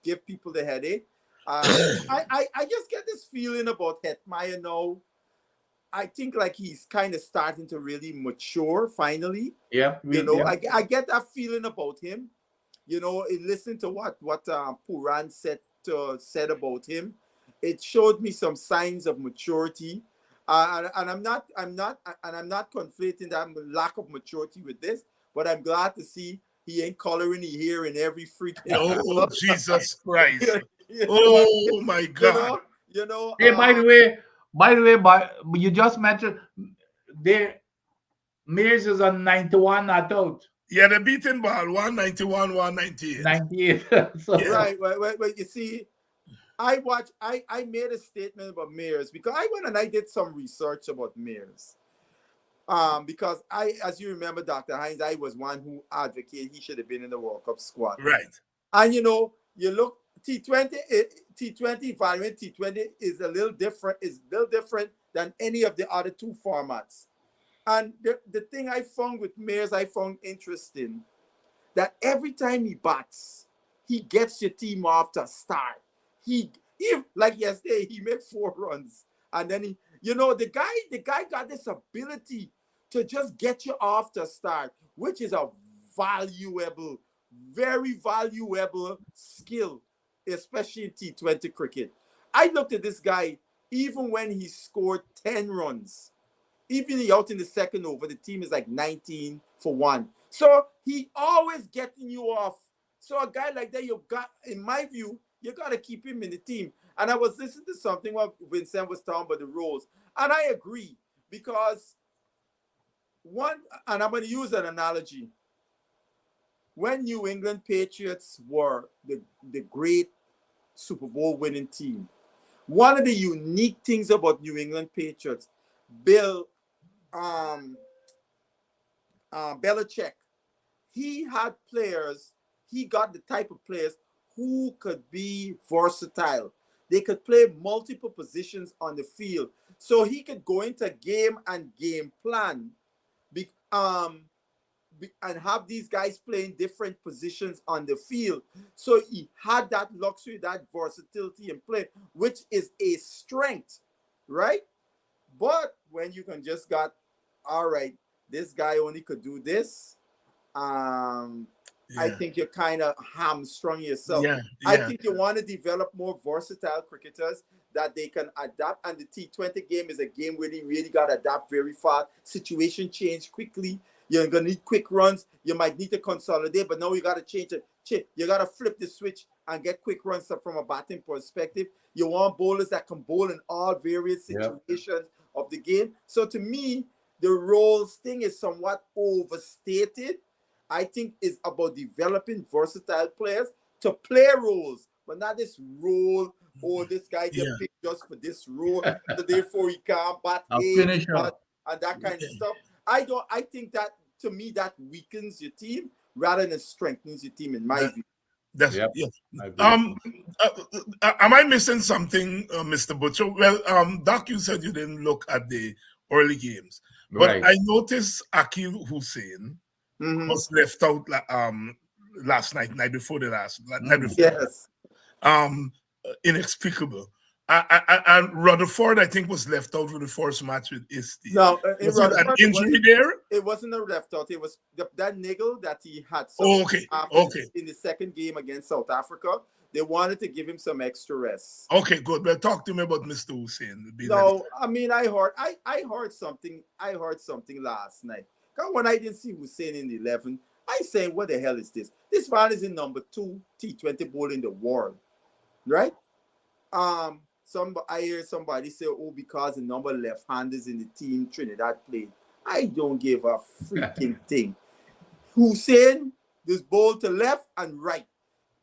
give people the headache. I just get this feeling about Hetmeyer now. I think like he's kind of starting to really mature finally.
Yeah. Yeah.
I get that feeling about him. In listening to what Puran said about him, it showed me some signs of maturity. And I'm not conflating that lack of maturity with this, but I'm glad to see he ain't coloring the hair in every freaking.
Oh, Jesus Christ.
you
Oh, my
you
God.
know, you know.
Hey, by the way, you just mentioned they Mears is on 91 not out.
Yeah, the beating ball, 191, 198.
98. So
Yeah.
Right, you see, I made a statement about Mears because I went and I did some research about Mears. Because as you remember, Dr. Hines, I was one who advocated he should have been in the World Cup squad.
Right.
And you know, you look T20 environment, T20 is a little different, than any of the other two formats. And the thing I found with Mears, I found interesting that every time he bats, he gets your team off to start. He like yesterday, he made 4 runs. And then the guy got this ability to just get you off to start, which is a valuable, very valuable skill, especially in T20 cricket. I looked at this guy, even when he scored 10 runs, even he out in the second over, the team is like 19 for 1. So he always getting you off. So a guy like that, in my view, you got to keep him in the team. And I was listening to something what Vincent was talking about the roles. And I agree, because and I'm going to use an analogy. When New England Patriots were the great Super Bowl winning team, one of the unique things about New England Patriots, Belichick, he had players, he got the type of players who could be versatile. They could play multiple positions on the field. So he could go into game and game plan and have these guys playing different positions on the field. So he had that luxury, that versatility in play, which is a strength, right? But when you can just all right, this guy only could do this, I think you're kind of hamstrung yourself. I think you want to develop more versatile cricketers that they can adapt. And the T20 game is a game where you really got to adapt very fast. Situation change quickly. You're going to need quick runs. You might need to consolidate, but now you got to change it. You got to flip the switch and get quick runs from a batting perspective. You want bowlers that can bowl in all various situations of the game. So to me, the roles thing is somewhat overstated. I think it's about developing versatile players to play roles, but not this role, this guy get picked just for this role, so therefore he can't bat and that kind of stuff. I think that, to me, that weakens your team rather than strengthens your team, in my view.
Am I missing something, Mr. Butcher? Well, Doc, you said you didn't look at the early games, but I noticed Akil Hussain was left out last night before the night before.
Yes.
Inexplicable. And Rutherford, I think, was left out for the first match with Isti.
No,
was it an injury there?
It wasn't a left out. It was that niggle that he had. In the second game against South Africa, they wanted to give him some extra rest.
Okay, good. Well, talk to me about Mr. Hussain.
No, I mean, I heard something. I heard something last night. Because when I didn't see Hussain in the 11, I saying, what the hell is this? This man is in number 2 T20 bowl in the world, right? I hear somebody say, because the number of left-handers in the team Trinidad played. I don't give a freaking thing. Hussain, this bowl to left and right.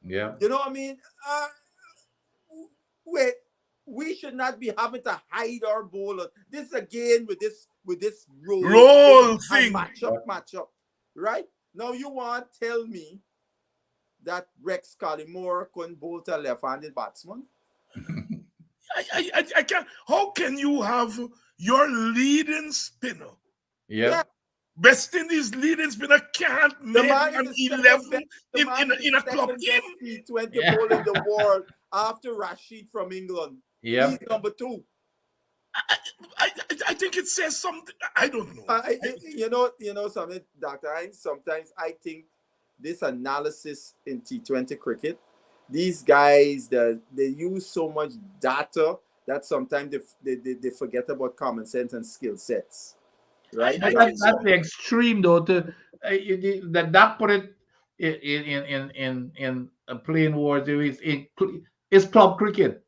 Yeah.
You know what I mean? We should not be having to hide our bowler. This again with this
role thing.
Match up. Right? Now you want to tell me that Rex Collymore couldn't bowl to a left-handed batsman?
I can't. How can you have your leading spinner?
Yeah.
West Indies leading spinner can't make an 11 in a club game.
T20 bowl in the world after Rashid from England.
Yeah.
He's number 2.
I think it says something. I don't know.
You know something, Dr. Hines. Sometimes I think this analysis in T20 cricket, these guys, they use so much data that sometimes they forget about common sense and skill sets. Right?
That's the extreme, though. that put it in plain words. It's club cricket,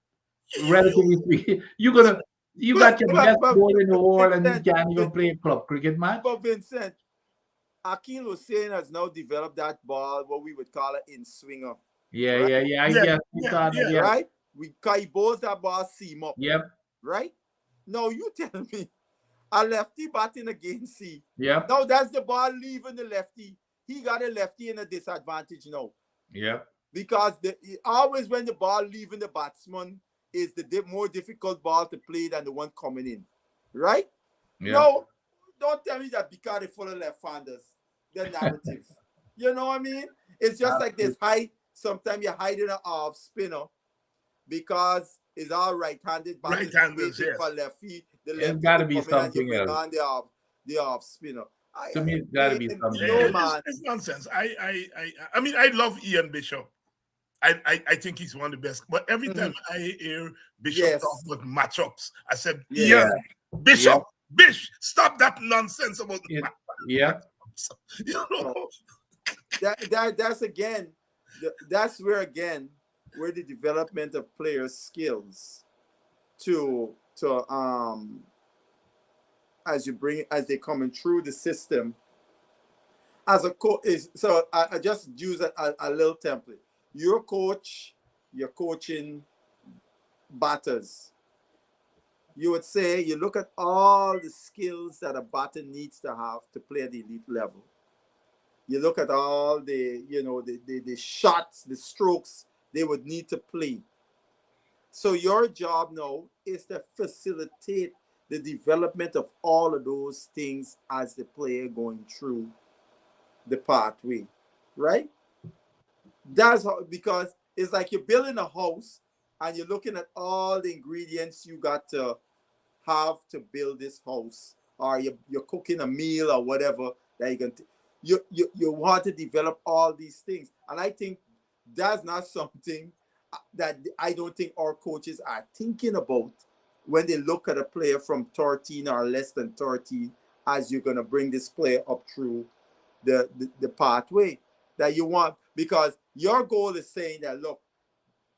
relatively speaking. You got your best ball in the world, and you
Vincent,
can't even play a club cricket match.
but Vincent, Akil Hussein has now developed that ball, what we would call it in swinger,
Yeah,
right?
yeah, yeah. I
Yeah,
guess he
yeah,
thought,
yeah.
yeah,
Right? He bowls that ball seam up,
yep,
right? Now you tell me, a lefty batting against C.
yep,
Now that's the ball leaving the lefty. He got a lefty in a disadvantage now.
yep,
Because always when the ball leaving the batsman is the more difficult ball to play than the one coming in, right?
yep.
No, don't tell me that because they full of left-handers, the narrative. You know what I mean? It's just like this height. Sometimes you're hiding an off spinner because it's all right-handed batters
Right-handers,
waiting
yes.
for left feet. The
It's
lefty
got
to
to be
come in and you
something
bring
else.
on the off spinner.
To me, it's got to be something
No
else.
man.
It's nonsense. I mean, I love Ian Bishop. I think he's one of the best. But every time I hear Bishop
Yes.
talk about matchups, I said,
Yeah.
Ian, Bishop, Bish, stop that nonsense about
Yeah,
matchups. You know?
That's where the development of players' skills to as they coming through the system as a coach is. So I just use a little template. You're coaching batters. You would say you look at all the skills that a batter needs to have to play at the elite level. You look at all the shots, the strokes they would need to play. So your job now is to facilitate the development of all of those things as the player going through the pathway, right? That's how, because it's like you're building a house and you're looking at all the ingredients you got to have to build this house, or you're cooking a meal or whatever that you want to develop all these things. And I think that's not something that I don't think our coaches are thinking about when they look at a player from 13 or less than 13 as you're going to bring this player up through the pathway that you want. Because your goal is saying that, look,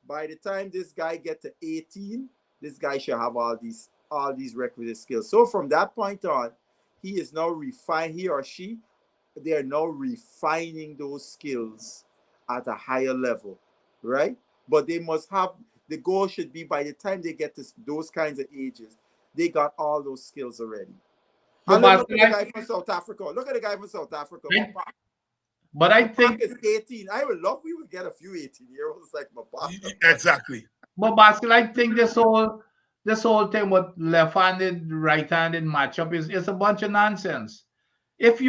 by the time this guy gets to 18, this guy should have all these requisite skills. So from that point on, he or she, they are now refining those skills at a higher level, right? But they must have, the goal should be by the time they get to those kinds of ages, they got all those skills already. And look at the guy from South Africa. Look at the guy from South Africa.
But I think
is 18. I would love we would get a few 18-year-olds like Mapaka.
Exactly.
But Basil, I think this whole thing with left-handed, right-handed matchup is a bunch of nonsense. If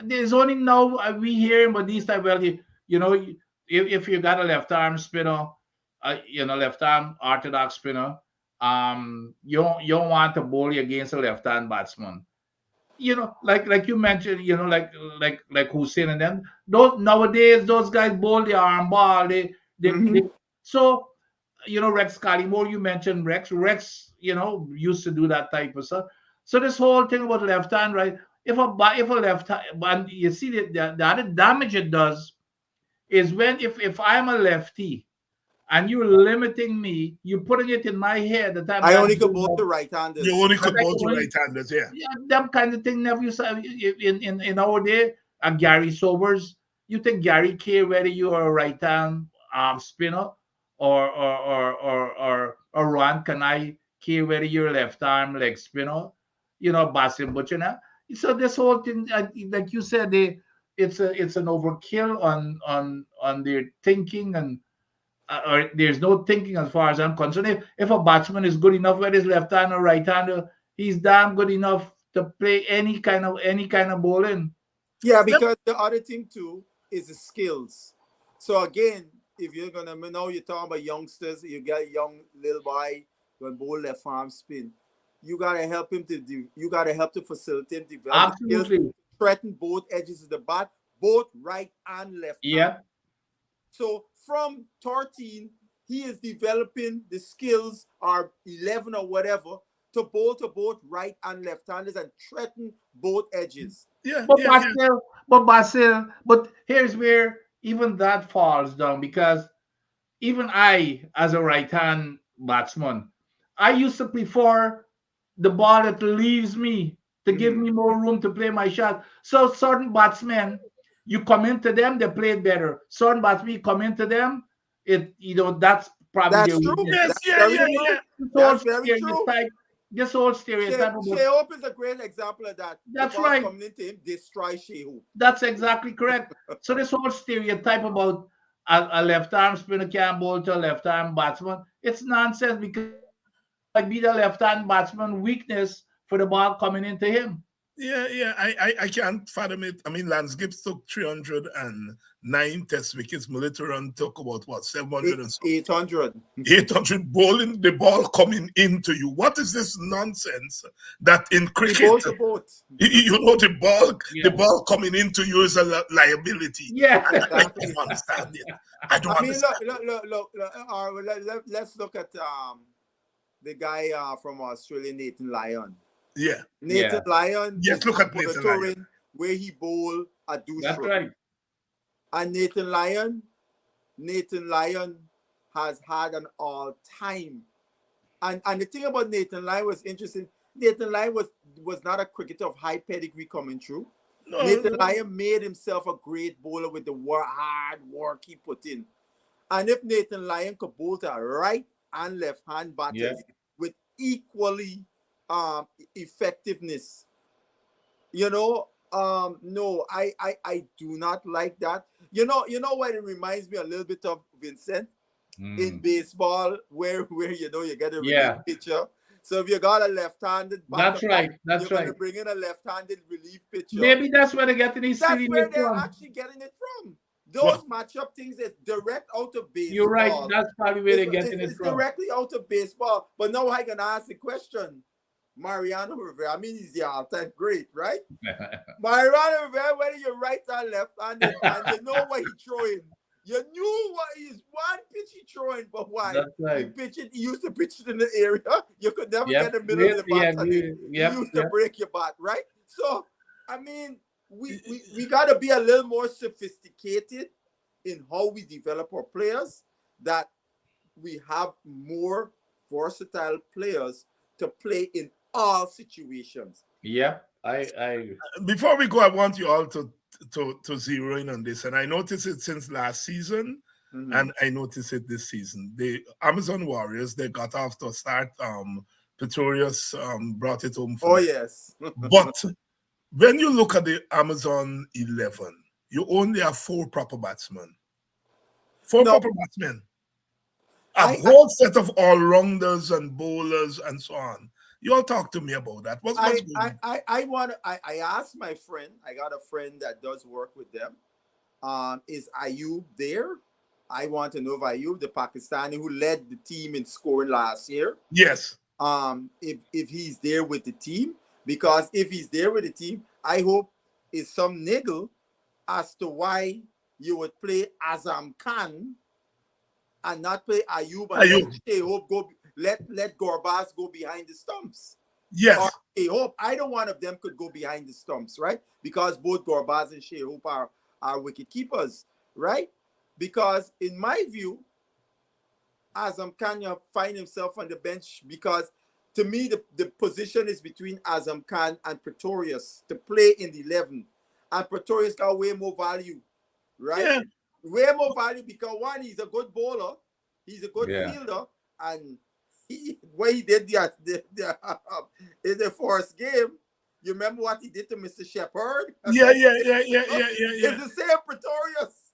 there's only now we hear about these type. Well, if you got a left arm spinner, left arm orthodox spinner, you don't want to bowl against a left hand batsman. Like you mentioned, like Hussein and them. Nowadays those guys bowl the arm ball. So Rex Collymore, you mentioned Rex. Rex, used to do that type of stuff. So this whole thing about left hand, right? If a left hand, but you see the other damage it does is when if I'm a lefty and you're limiting me, you're putting it in my head that
I only could bowl the right-handers.
You only could bowl the right-handers, yeah.
Yeah, that kind of thing never used to, in our day. Gary Sobers, you think Gary care whether you are a right-hand spinner or Ron Kanai care whether you're a left-arm leg spinner, Basil Butcher. So this whole thing, like you said, it's an overkill on their thinking, and or there's no thinking as far as I'm concerned. If a batsman is good enough, whether it's left hand or right hander, he's damn good enough to play any kind of bowling.
Yeah, because the other thing too is the skills. So again, if you're you're talking about youngsters, you got a young little boy going bowl left arm spin. You gotta help him to facilitate develop
Absolutely.
Threaten both edges of the bat, both right and left.
Yeah.
So from 13, he is developing the skills, or 11 or whatever, to both right and left-handers and threaten both edges.
Yeah,
But
yeah, yeah.
But here's where even that falls down, because even I, as a right-hand batsman, I used to prefer the ball that leaves me to give
Mhm.
me more room to play my shot. So certain batsmen, you come into them, they play it better. Certain batsmen, you come into them, that's probably
That's
their
true.
weakness.
Yes,
That's
yeah,
very
yeah,
true.
yeah.
This whole
That's very true.
stereotype, this whole stereotype
Shea
about
Hope is a great example of that. The
that's
ball
right.
coming into him, destroy Shea Hope.
That's exactly correct. So this whole stereotype about a left arm spinner can't bowl to a left arm batsman, it's nonsense, because it might be the left hand batsman weakness for the ball coming into him.
Yeah, yeah, I can't fathom it. I mean, Lance Gibbs took 309 test wickets. Militaron took about what, 700 and something.
800.
800 bowling the ball coming into you. What is this nonsense that in
He
cricket,
bowls a boat.
you know, the
Yeah.
ball coming into you is a liability.
Yeah.
I
Exactly.
don't understand it. I don't
I mean,
understand.
let's look at the guy from Australia, Nathan Lyon.
Yeah.
Nathan
Yeah.
Lyon
Yes,
is
look at Nathan Lyon.
monitoring where he bowl a douche
That's
run.
right.
And Nathan Lyon has had an all-time. And the thing about Nathan Lyon was interesting. Nathan Lyon was not a cricketer of high pedigree coming through.
No,
Nathan
no.
Lyon made himself a great bowler with the hard work he put in. And if Nathan Lyon could bowl to right and left hand batters
Yeah.
with equally effectiveness, no, I do not like that. You know what it reminds me a little bit of, Vincent, in
Mm.
baseball, where you get a relief
Yeah.
pitcher. So if you got a left-handed
That's
batter,
right.
you're
That's
going
right.
to bring in a left-handed relief pitcher.
Maybe that's where they're getting these
That's where
silliness
they're
from.
actually getting it from. Those
Well,
matchup things is direct out of
You're right.
baseball.
That's probably where they're getting it
It's
from.
directly out of baseball. But now I can ask the question. Mariano Rivera, I mean, he's the all-time great, right? Mariano Rivera, whether you're right or left-handed, and you know what he's throwing. You knew what he's one pitch he throwing, but why?
That's right.
He used to pitch it in the area. You could never
Yep.
get the middle of the bat.
Yeah.
And he used to break your bat, right? So, I mean, we got to be a little more sophisticated in how we develop our players, that we have more versatile players to play in all situations.
Yep. I
before we go, I want you all to zero in on this. And I noticed it since last season,
Mhm.
and I noticed it this season. The Amazon Warriors, they got off to a start. Pretorius brought it home for
Oh,
them.
yes.
But when you look at the Amazon 11, you only have four proper batsmen. Four
No.
proper batsmen. A whole set of all-rounders and bowlers and so on. You all talk to me about that. What's going on?
I asked my friend, I got a friend that does work with them. Is Ayub there? I want to know if Ayub, the Pakistani who led the team in scoring last year,
Yes.
if he's there with the team. Because if he's there with the team, I hope it's some niggle as to why you would play Azam Khan and not play Ayub and let Shea Hope go. Let Gorbaz go behind the stumps.
Yes.
Or Shea Hope. Either one of them could go behind the stumps, right? Because both Gorbaz and Shea Hope are wicket keepers, right? Because in my view, Azam Khan find himself on the bench because to me the position is between Azam Khan and Pretorius to play in the 11. And Pretorius got way more value, right?
Yeah.
Way more value because one, he's a good bowler, he's a good fielder, and what he did in the first game, you remember what he did to Mr. Shepherd?
Yeah.
It's the same Pretorius,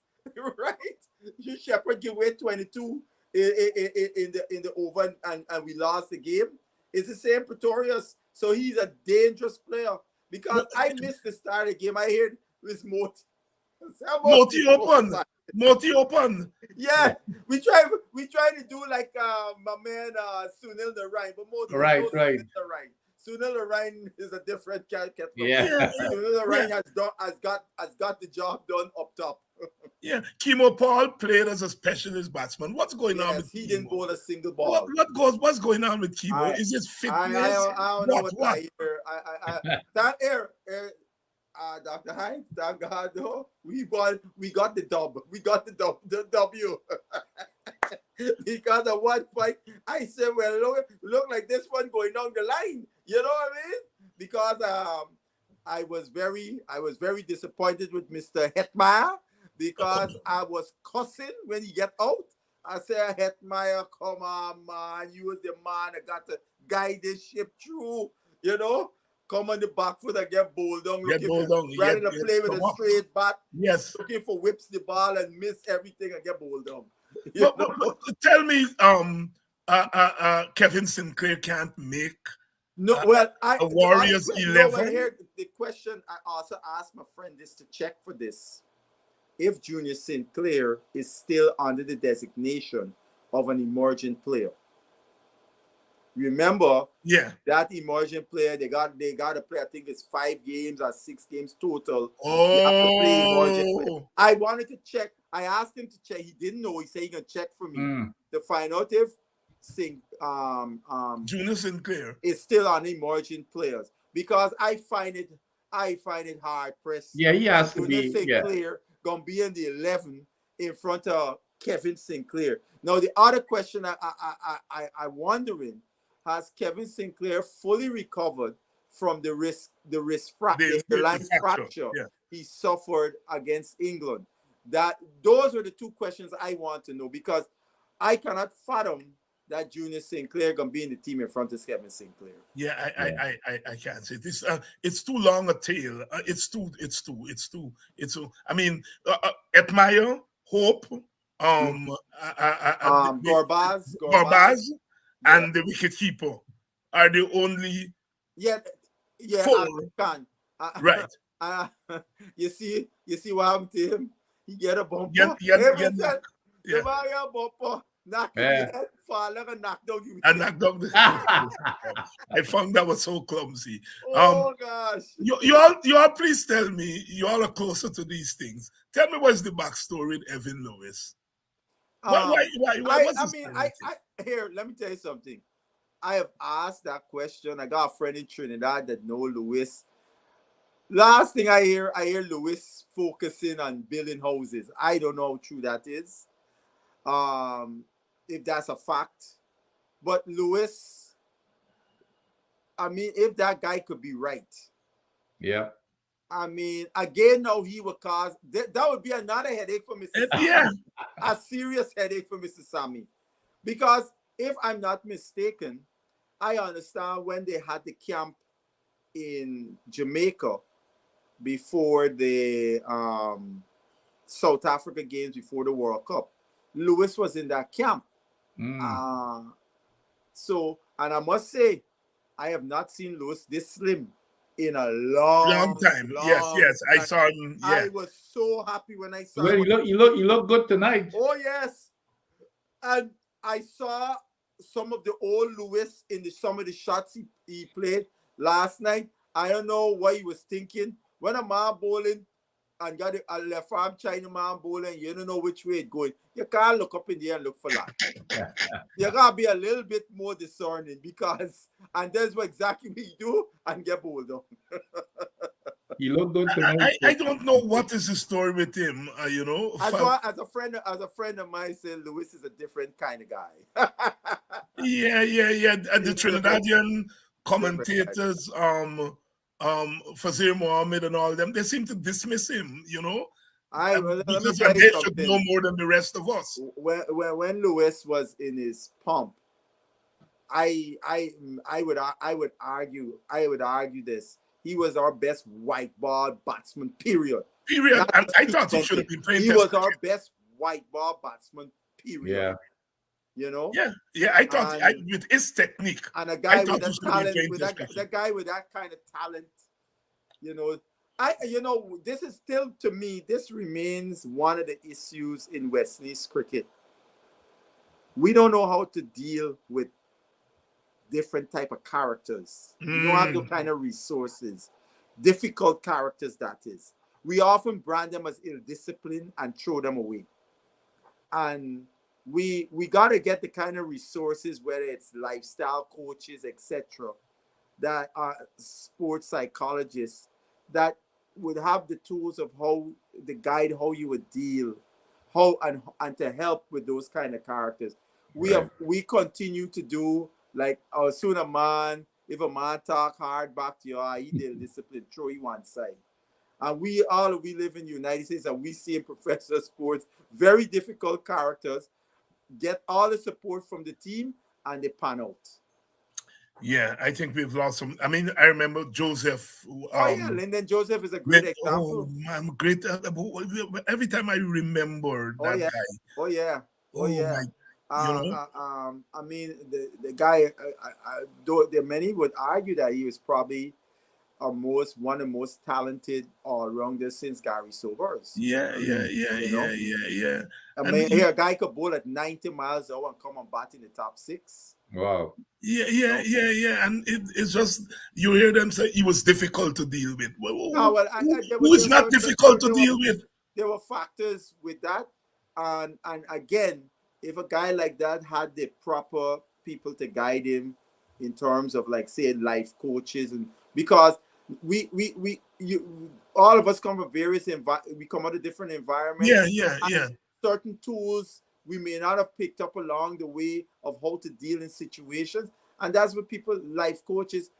right? Shepherd gave away 22 in the over, and we lost the game. It's the same Pretorius, so he's a dangerous player. Because I missed the start of the game, I heard this
Moti open.
Yeah, we try to do like my man Sunil Narayan, but Moti
right.
Sunil Narayan is a different character.
Yeah.
Sunil Narayan has got the job done up top.
Yeah, Chemo Paul played as a specialist batsman. What's going on with
he
Chemo?
didn't bowl a single ball.
What's going on with Chemo? Is his fitness?
I don't know what
What?
I hear. That air, Dr. Hyde, thank God, though, we got the dub. We got the W. Because of one fight, I said, well, look like this one going down the line. You know what I mean? Because I was very disappointed with Mr. Hetmeyer because I was cussing when he get out. I said, Hetmeyer, come on, man. You was the man that got to guide this ship through, you know? Come on the back foot and get bowled down. Rather than play with a straight bat.
Yes.
Looking for whips the ball and miss everything and get bowled down.
But tell me, Kevin Sinclair can't make a Warriors 11.
Here, the question I also asked my friend is to check for this. If Junior Sinclair is still under the designation of an emerging player. Remember, that emerging player, they got to play, I think it's 5 games or 6 games total. They have to play emerging player. I wanted to check. I asked him to check. He didn't know. He said he can check for me to find out if
Junior Sinclair
is still on emerging players, because I find it hard pressed.
Yeah, he has to be.
Sinclair gonna be in the 11 in front of Kevin Sinclair. Now the other question I wondering, has Kevin Sinclair fully recovered from the wrist fracture, the line fracture he suffered against England? Those are the two questions I want to know, because I cannot fathom that Junior Sinclair gonna be in the team in front of Kevin Sinclair.
Yeah, I can't say this. It's too long a tale. It's too. I mean, Hetmeyer, Hope, Gorbaz, and the wicketkeeper are the only four. Right.
You see what happened to him? He get a bumper. The bumper. Knock down you.
And knock down the I found that was so clumsy.
Gosh.
You all please tell me, you all are closer to these things. Tell me what's the backstory with Evan Lewis. Why here, let me tell you something. I have asked that question. I got a friend in Trinidad that know Lewis. Last thing I hear Lewis focusing on building houses. I don't know how true that is. If that's a fact. But Lewis, I mean, if that guy could be right.
Yeah.
I mean, again, now he would cause, that would be another headache for Mr. Sammy.
Yeah.
A serious headache for Mr. Sammy. Because if I'm not mistaken, I understand when they had the camp in Jamaica before the South Africa games, before the World Cup, Lewis was in that camp. So, and I must say, I have not seen Lewis this slim in a long time.
Yes, I saw him. Yeah.
I was so happy when I saw him.
You look good tonight.
Oh yes, and I saw some of the old Lewis in some of the shots he played last night. I don't know what he was thinking when a man bowling and got a left arm China man bowling. You don't know which way it's going. You can't look up in the air and look for that. You gotta be a little bit more discerning, because and that's what exactly we do and get bowled on.
You look good tonight.
I don't know what is the story with him. You know,
as a friend of mine said, Lewis is a different kind of guy.
yeah. And the Trinidadian commentators, Fazir Mohammed and all them, they seem to dismiss him. You know. Because they should know more than the rest of us.
When Lewis was in his pomp, I would argue this. He was our best white ball batsman. Period.
And I thought he should have been playing.
He was our best white ball batsman. Period.
Yeah.
You know.
Yeah. I thought with his technique,
and a guy with that talent, that guy with that kind of talent, you know. This is still, to me, this remains one of the issues in West Indies cricket. We don't know how to deal with different type of characters. We don't have the kind of resources, difficult characters that is. we often brand them as ill-disciplined and throw them away. And we got to get the kind of resources, whether it's lifestyle coaches, etc., that are sports psychologists that would have the tools of how the guide how you would deal, how and to help with those kind of characters. We continue to do like soon a man, if a man talk hard back to you, he did discipline, throw you one side. And we live in the United States, and we see in professional sports very difficult characters get all the support from the team and they pan out.
Yeah, I think we've lost some. I mean, I remember Joseph.
Oh yeah, Lyndon Joseph is a great example.
Oh man, great! Every time I remember that guy.
Oh yeah. Oh yeah.
My,
I mean, the guy. Though there many would argue that he was probably one of the most talented all-rounders since Gary Sobers.
Yeah.
I mean, here a guy could bowl at 90 miles an hour and come and bat in the top 6.
Wow.
Yeah. And it's just, you hear them say he was difficult to deal with. Who is not difficult to deal with?
There were factors with that. And again, if a guy like that had the proper people to guide him in terms of, like, say, life coaches, and because all of us come from we come out of different environments.
Yeah.
Certain tools we may not have picked up along the way of how to deal in situations, and that's what life coaches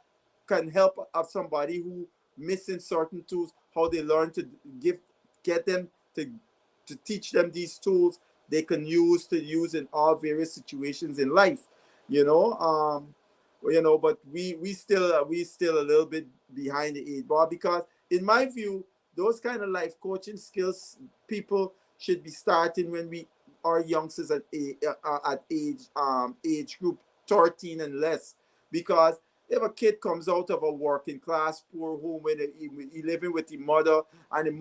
can help somebody who missing certain tools, how they learn to get them to teach them these tools they can use in all various situations in life, but we still a little bit behind the 8 ball, because in my view, those kind of life coaching skills people should be starting when we are youngsters at age group 13 and less. Because if a kid comes out of a working class poor home where he living with the mother, and the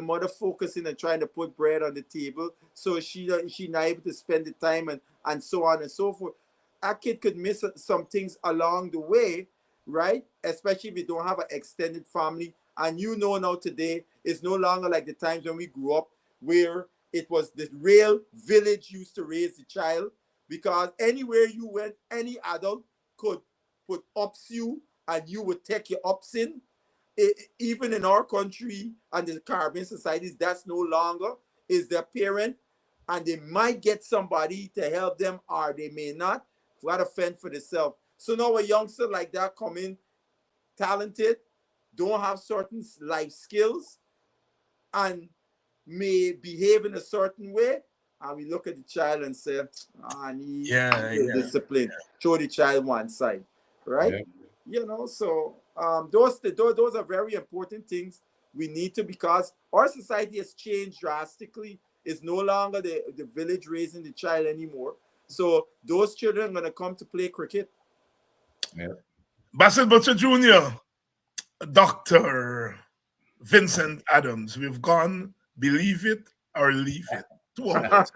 mother focusing and trying to put bread on the table, so she not able to spend the time and so on and so forth, a kid could miss some things along the way, right? Especially if you don't have an extended family. And now today, it's no longer like the times when we grew up, where it was the real village used to raise the child, because anywhere you went, any adult could put ups you and you would take your ups in. Even in our country and the Caribbean societies, that's no longer is their parent, and they might get somebody to help them, or they may not. Got to fend for themselves. So now a youngster like that come in, talented, don't have certain life skills, and may behave in a certain way, and we look at the child and say, I need discipline. Throw the child one side, right? So those are very important things we need to, because our society has changed drastically. It's no longer the village raising the child anymore. So those children are going to come to play cricket.
Yeah.
Bassett Butcher Jr., Dr. Vincent Adams, we've gone, believe it or leave it. 2 hours.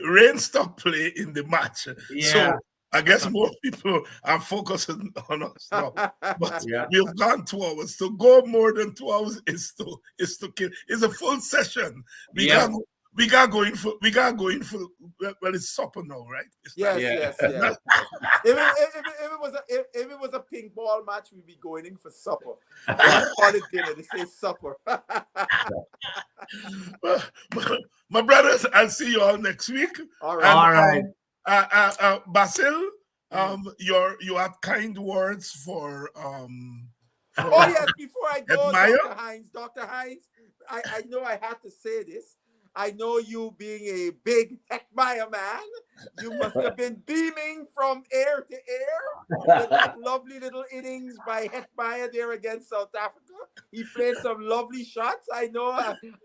Rain stopped play in the match.
Yeah.
So I guess more people are focusing on us now. But we've gone 2 hours. To go more than 2 hours is to kill. It's a full session. We got going for well, it's supper now, right?
Yes. If it was a ping ball match, we'd be going in for supper. Call it dinner. They say supper.
My brothers, I'll see you all next week.
All right.
Basil, you had kind words for
oh yes, before I go, Dr. Hines, I know I had to say this. I know you being a big Heckmeyer man, you must have been beaming from air to air with that lovely little innings by Heckmeyer there against South Africa. He played some lovely shots. I know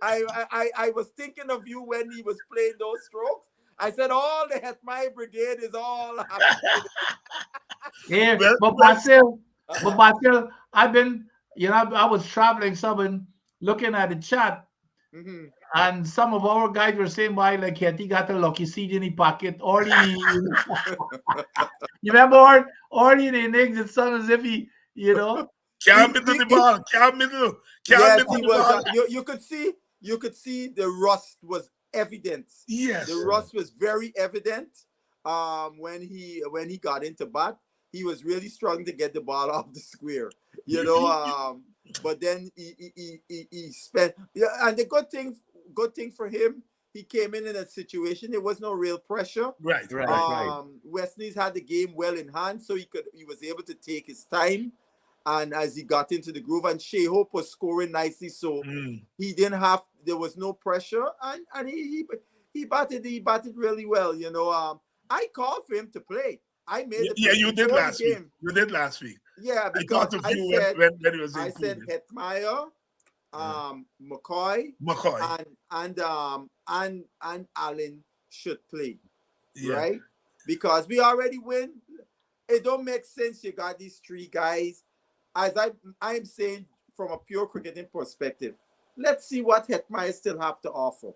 I was thinking of you when he was playing those strokes. I said all the Heckmeyer brigade is all happy.
Yeah, but Basil, I've been, I was traveling, someone looking at the chat.
Mm-hmm.
And some of our guys were saying, "Why, like, he got a lucky seed in his pocket, or you remember, or in the innings, it sounded as if he,
Can't middle the ball. Can't middle. Can't
Yes,
middle
he
the
was.
ball.
You could see the rust was evident.
Yes.
The rust was very evident. When he got into bat, he was really struggling to get the ball off the square. You know. But then he spent. Yeah, and the good thing for him, he came in a situation. There was no real pressure.
Right.
Wesley's had the game well in hand, so he was able to take his time. And as he got into the groove, and Shea Hope was scoring nicely, so he didn't have. There was no pressure, and he batted really well. You know, I called for him to play. I made the play
you did
before
last
the
week.
game.
You did last week.
Yeah,
I
because
thought of
I
you
said
when he was
I said
included.
Hetmeyer, McCoy, and Allen should play, right? Because we already win. It don't make sense. You got these three guys. As I'm saying from a pure cricketing perspective, let's see what Hetmeyer still have to offer.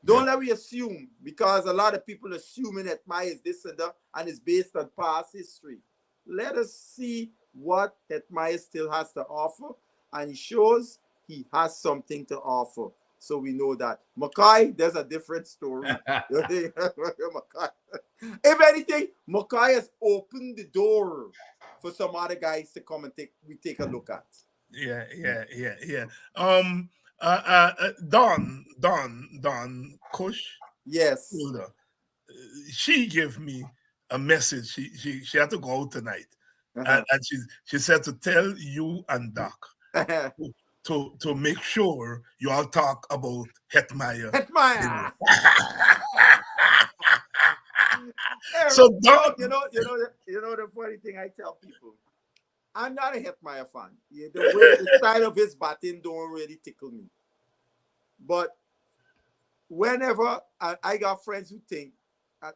Don't let me assume, because a lot of people assuming Hetmeyer is this and that, and it's based on past history. Let us see what Hetmeyer still has to offer, and he shows he has something to offer. So we know that. Mackay, there's a different story. If anything, Mackay has opened the door for some other guys to come and take a look at.
Yeah. Don, Cush.
Yes.
She gave me a message. She had to go out tonight, and she said to tell you and Doc to make sure you all talk about Hetmeyer. So Don,
you know the funny thing I tell people, I'm not a Hetmeyer fan. The style of his batting don't really tickle me. But whenever I got friends who think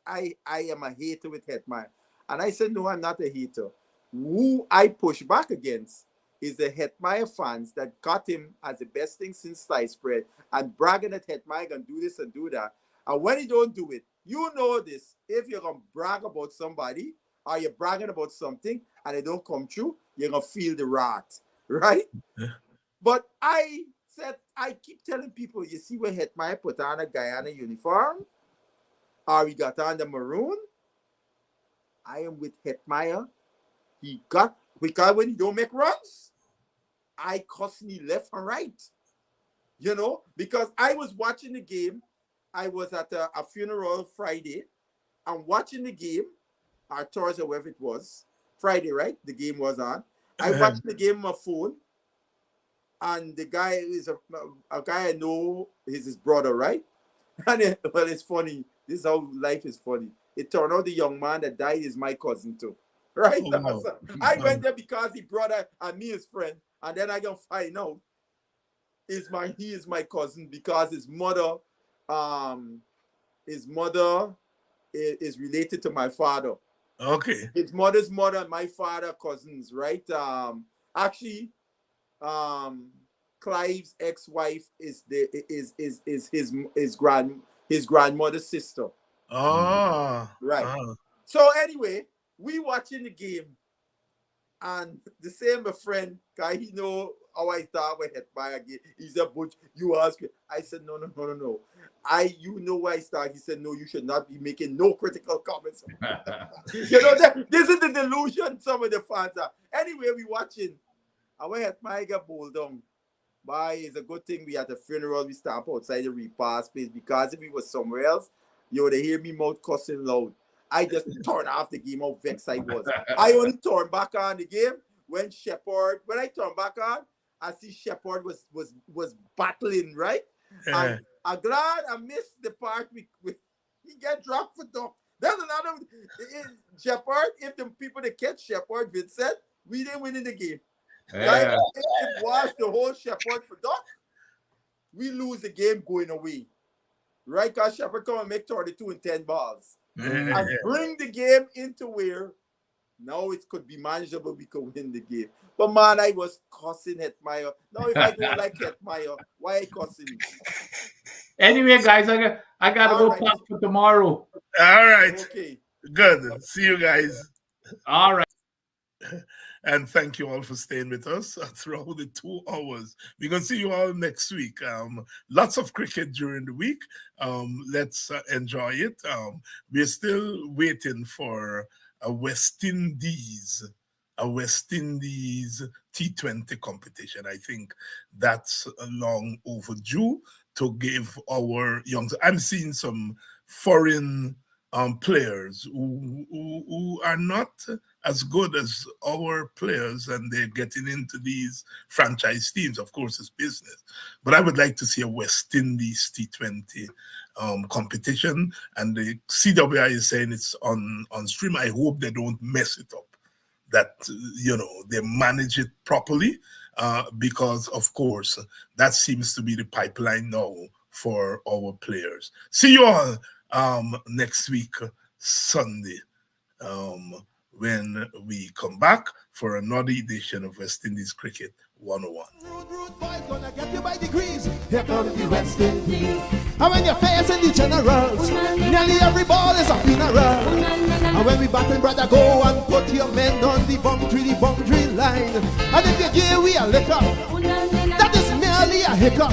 I am a hater with Hetmeyer, and I said, no, I'm not a hater. Who I push back against is the Hetmeyer fans that got him as the best thing since sliced bread and bragging that Hetmeyer can do this and do that. And when he don't do it, you know this. If you're going to brag about somebody or you're bragging about something and it don't come true, you're going to feel the wrath, right?
Yeah.
But I keep telling people, you see where Hetmeyer put on a Guyana uniform or he got on the maroon, I am with Hetmeyer. Because when he don't make runs, I constantly left and right. You know, because I was watching the game. I was at a funeral Friday. I'm watching the game, or Thursday, wherever it was. Friday, right? The game was on. I watched the game on my phone. And the guy is a guy I know is his brother, right? And it's funny. This is how life is funny. It turned out the young man that died is my cousin too. Right?
Oh, wow.
So I went there because he brother and me his friend. And then I can find out he is my cousin because his mother is related to my father.
Okay.
His mother's mother and my father cousins, right? Actually, Clive's ex-wife is his grandmother's sister.
Oh,
right.
Oh.
So anyway, we watching the game, and the same friend guy, he know how I start with Hetmeyer again. He said, "But you ask me." I said, "No. You know why I start." He said, "No, you should not be making no critical comments." You know that this is the delusion some of the fans are. Anyway, we watching. And when Hetmeyer got bowled down, it's a good thing we had a funeral. We stamp outside the repast place because if we was somewhere else, you would hear me mouth cussing loud. I just turned off the game, how vexed I was. I only turned back on the game when I turned back on, I see Shepherd was battling, right?
Yeah.
And I'm glad I missed the part he get dropped for duck. There's another Shepherd. If the people that catch Shepherd, Vincent, we didn't win in the game.
Yeah.
Right? If it was the whole Shepherd for duck, we lose the game going away. Right? Because Shepherd come and make 32 in 10 balls. And bring the game into where now it could be manageable, we could win the game. But man, I was cussing Hetmeyer. Now if I don't like Hetmeyer, why I cussing him?
Anyway, guys, I gotta go pack for tomorrow.
All right.
Okay.
Good. See you guys.
All right.
And thank you all for staying with us throughout the 2 hours. We're going to see you all next week. Lots of cricket during the week. Let's enjoy it. We're still waiting for a West Indies T20 competition. I think that's long overdue to give our young. I'm seeing some foreign players who are not as good as our players, and they're getting into these franchise teams. Of course, it's business, but I would like to see a West Indies T20 competition, and the CWI is saying it's on stream. I hope they don't mess it up, that they manage it properly, because of course that seems to be the pipeline now for our players. See you all next week, Sunday, when we come back for another edition of West Indies Cricket 101.
Rude boys gonna get you by degrees. Here comes the West Indies. And when you're facing the generals, nearly every ball is a funeral. And when we batting, brother, go and put your men on the boundary line. And if you give we a liquor, that is merely a hiccup.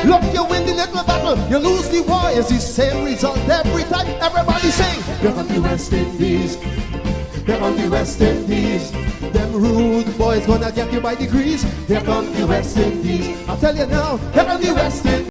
Look, you win the little battle, you lose the war. It's the same result every time. Everybody sing. Here comes the West Indies. Here come the West Indies. Them rude boys gonna get you by degrees. Here come the West Indies. I tell you now, here come the West Indies.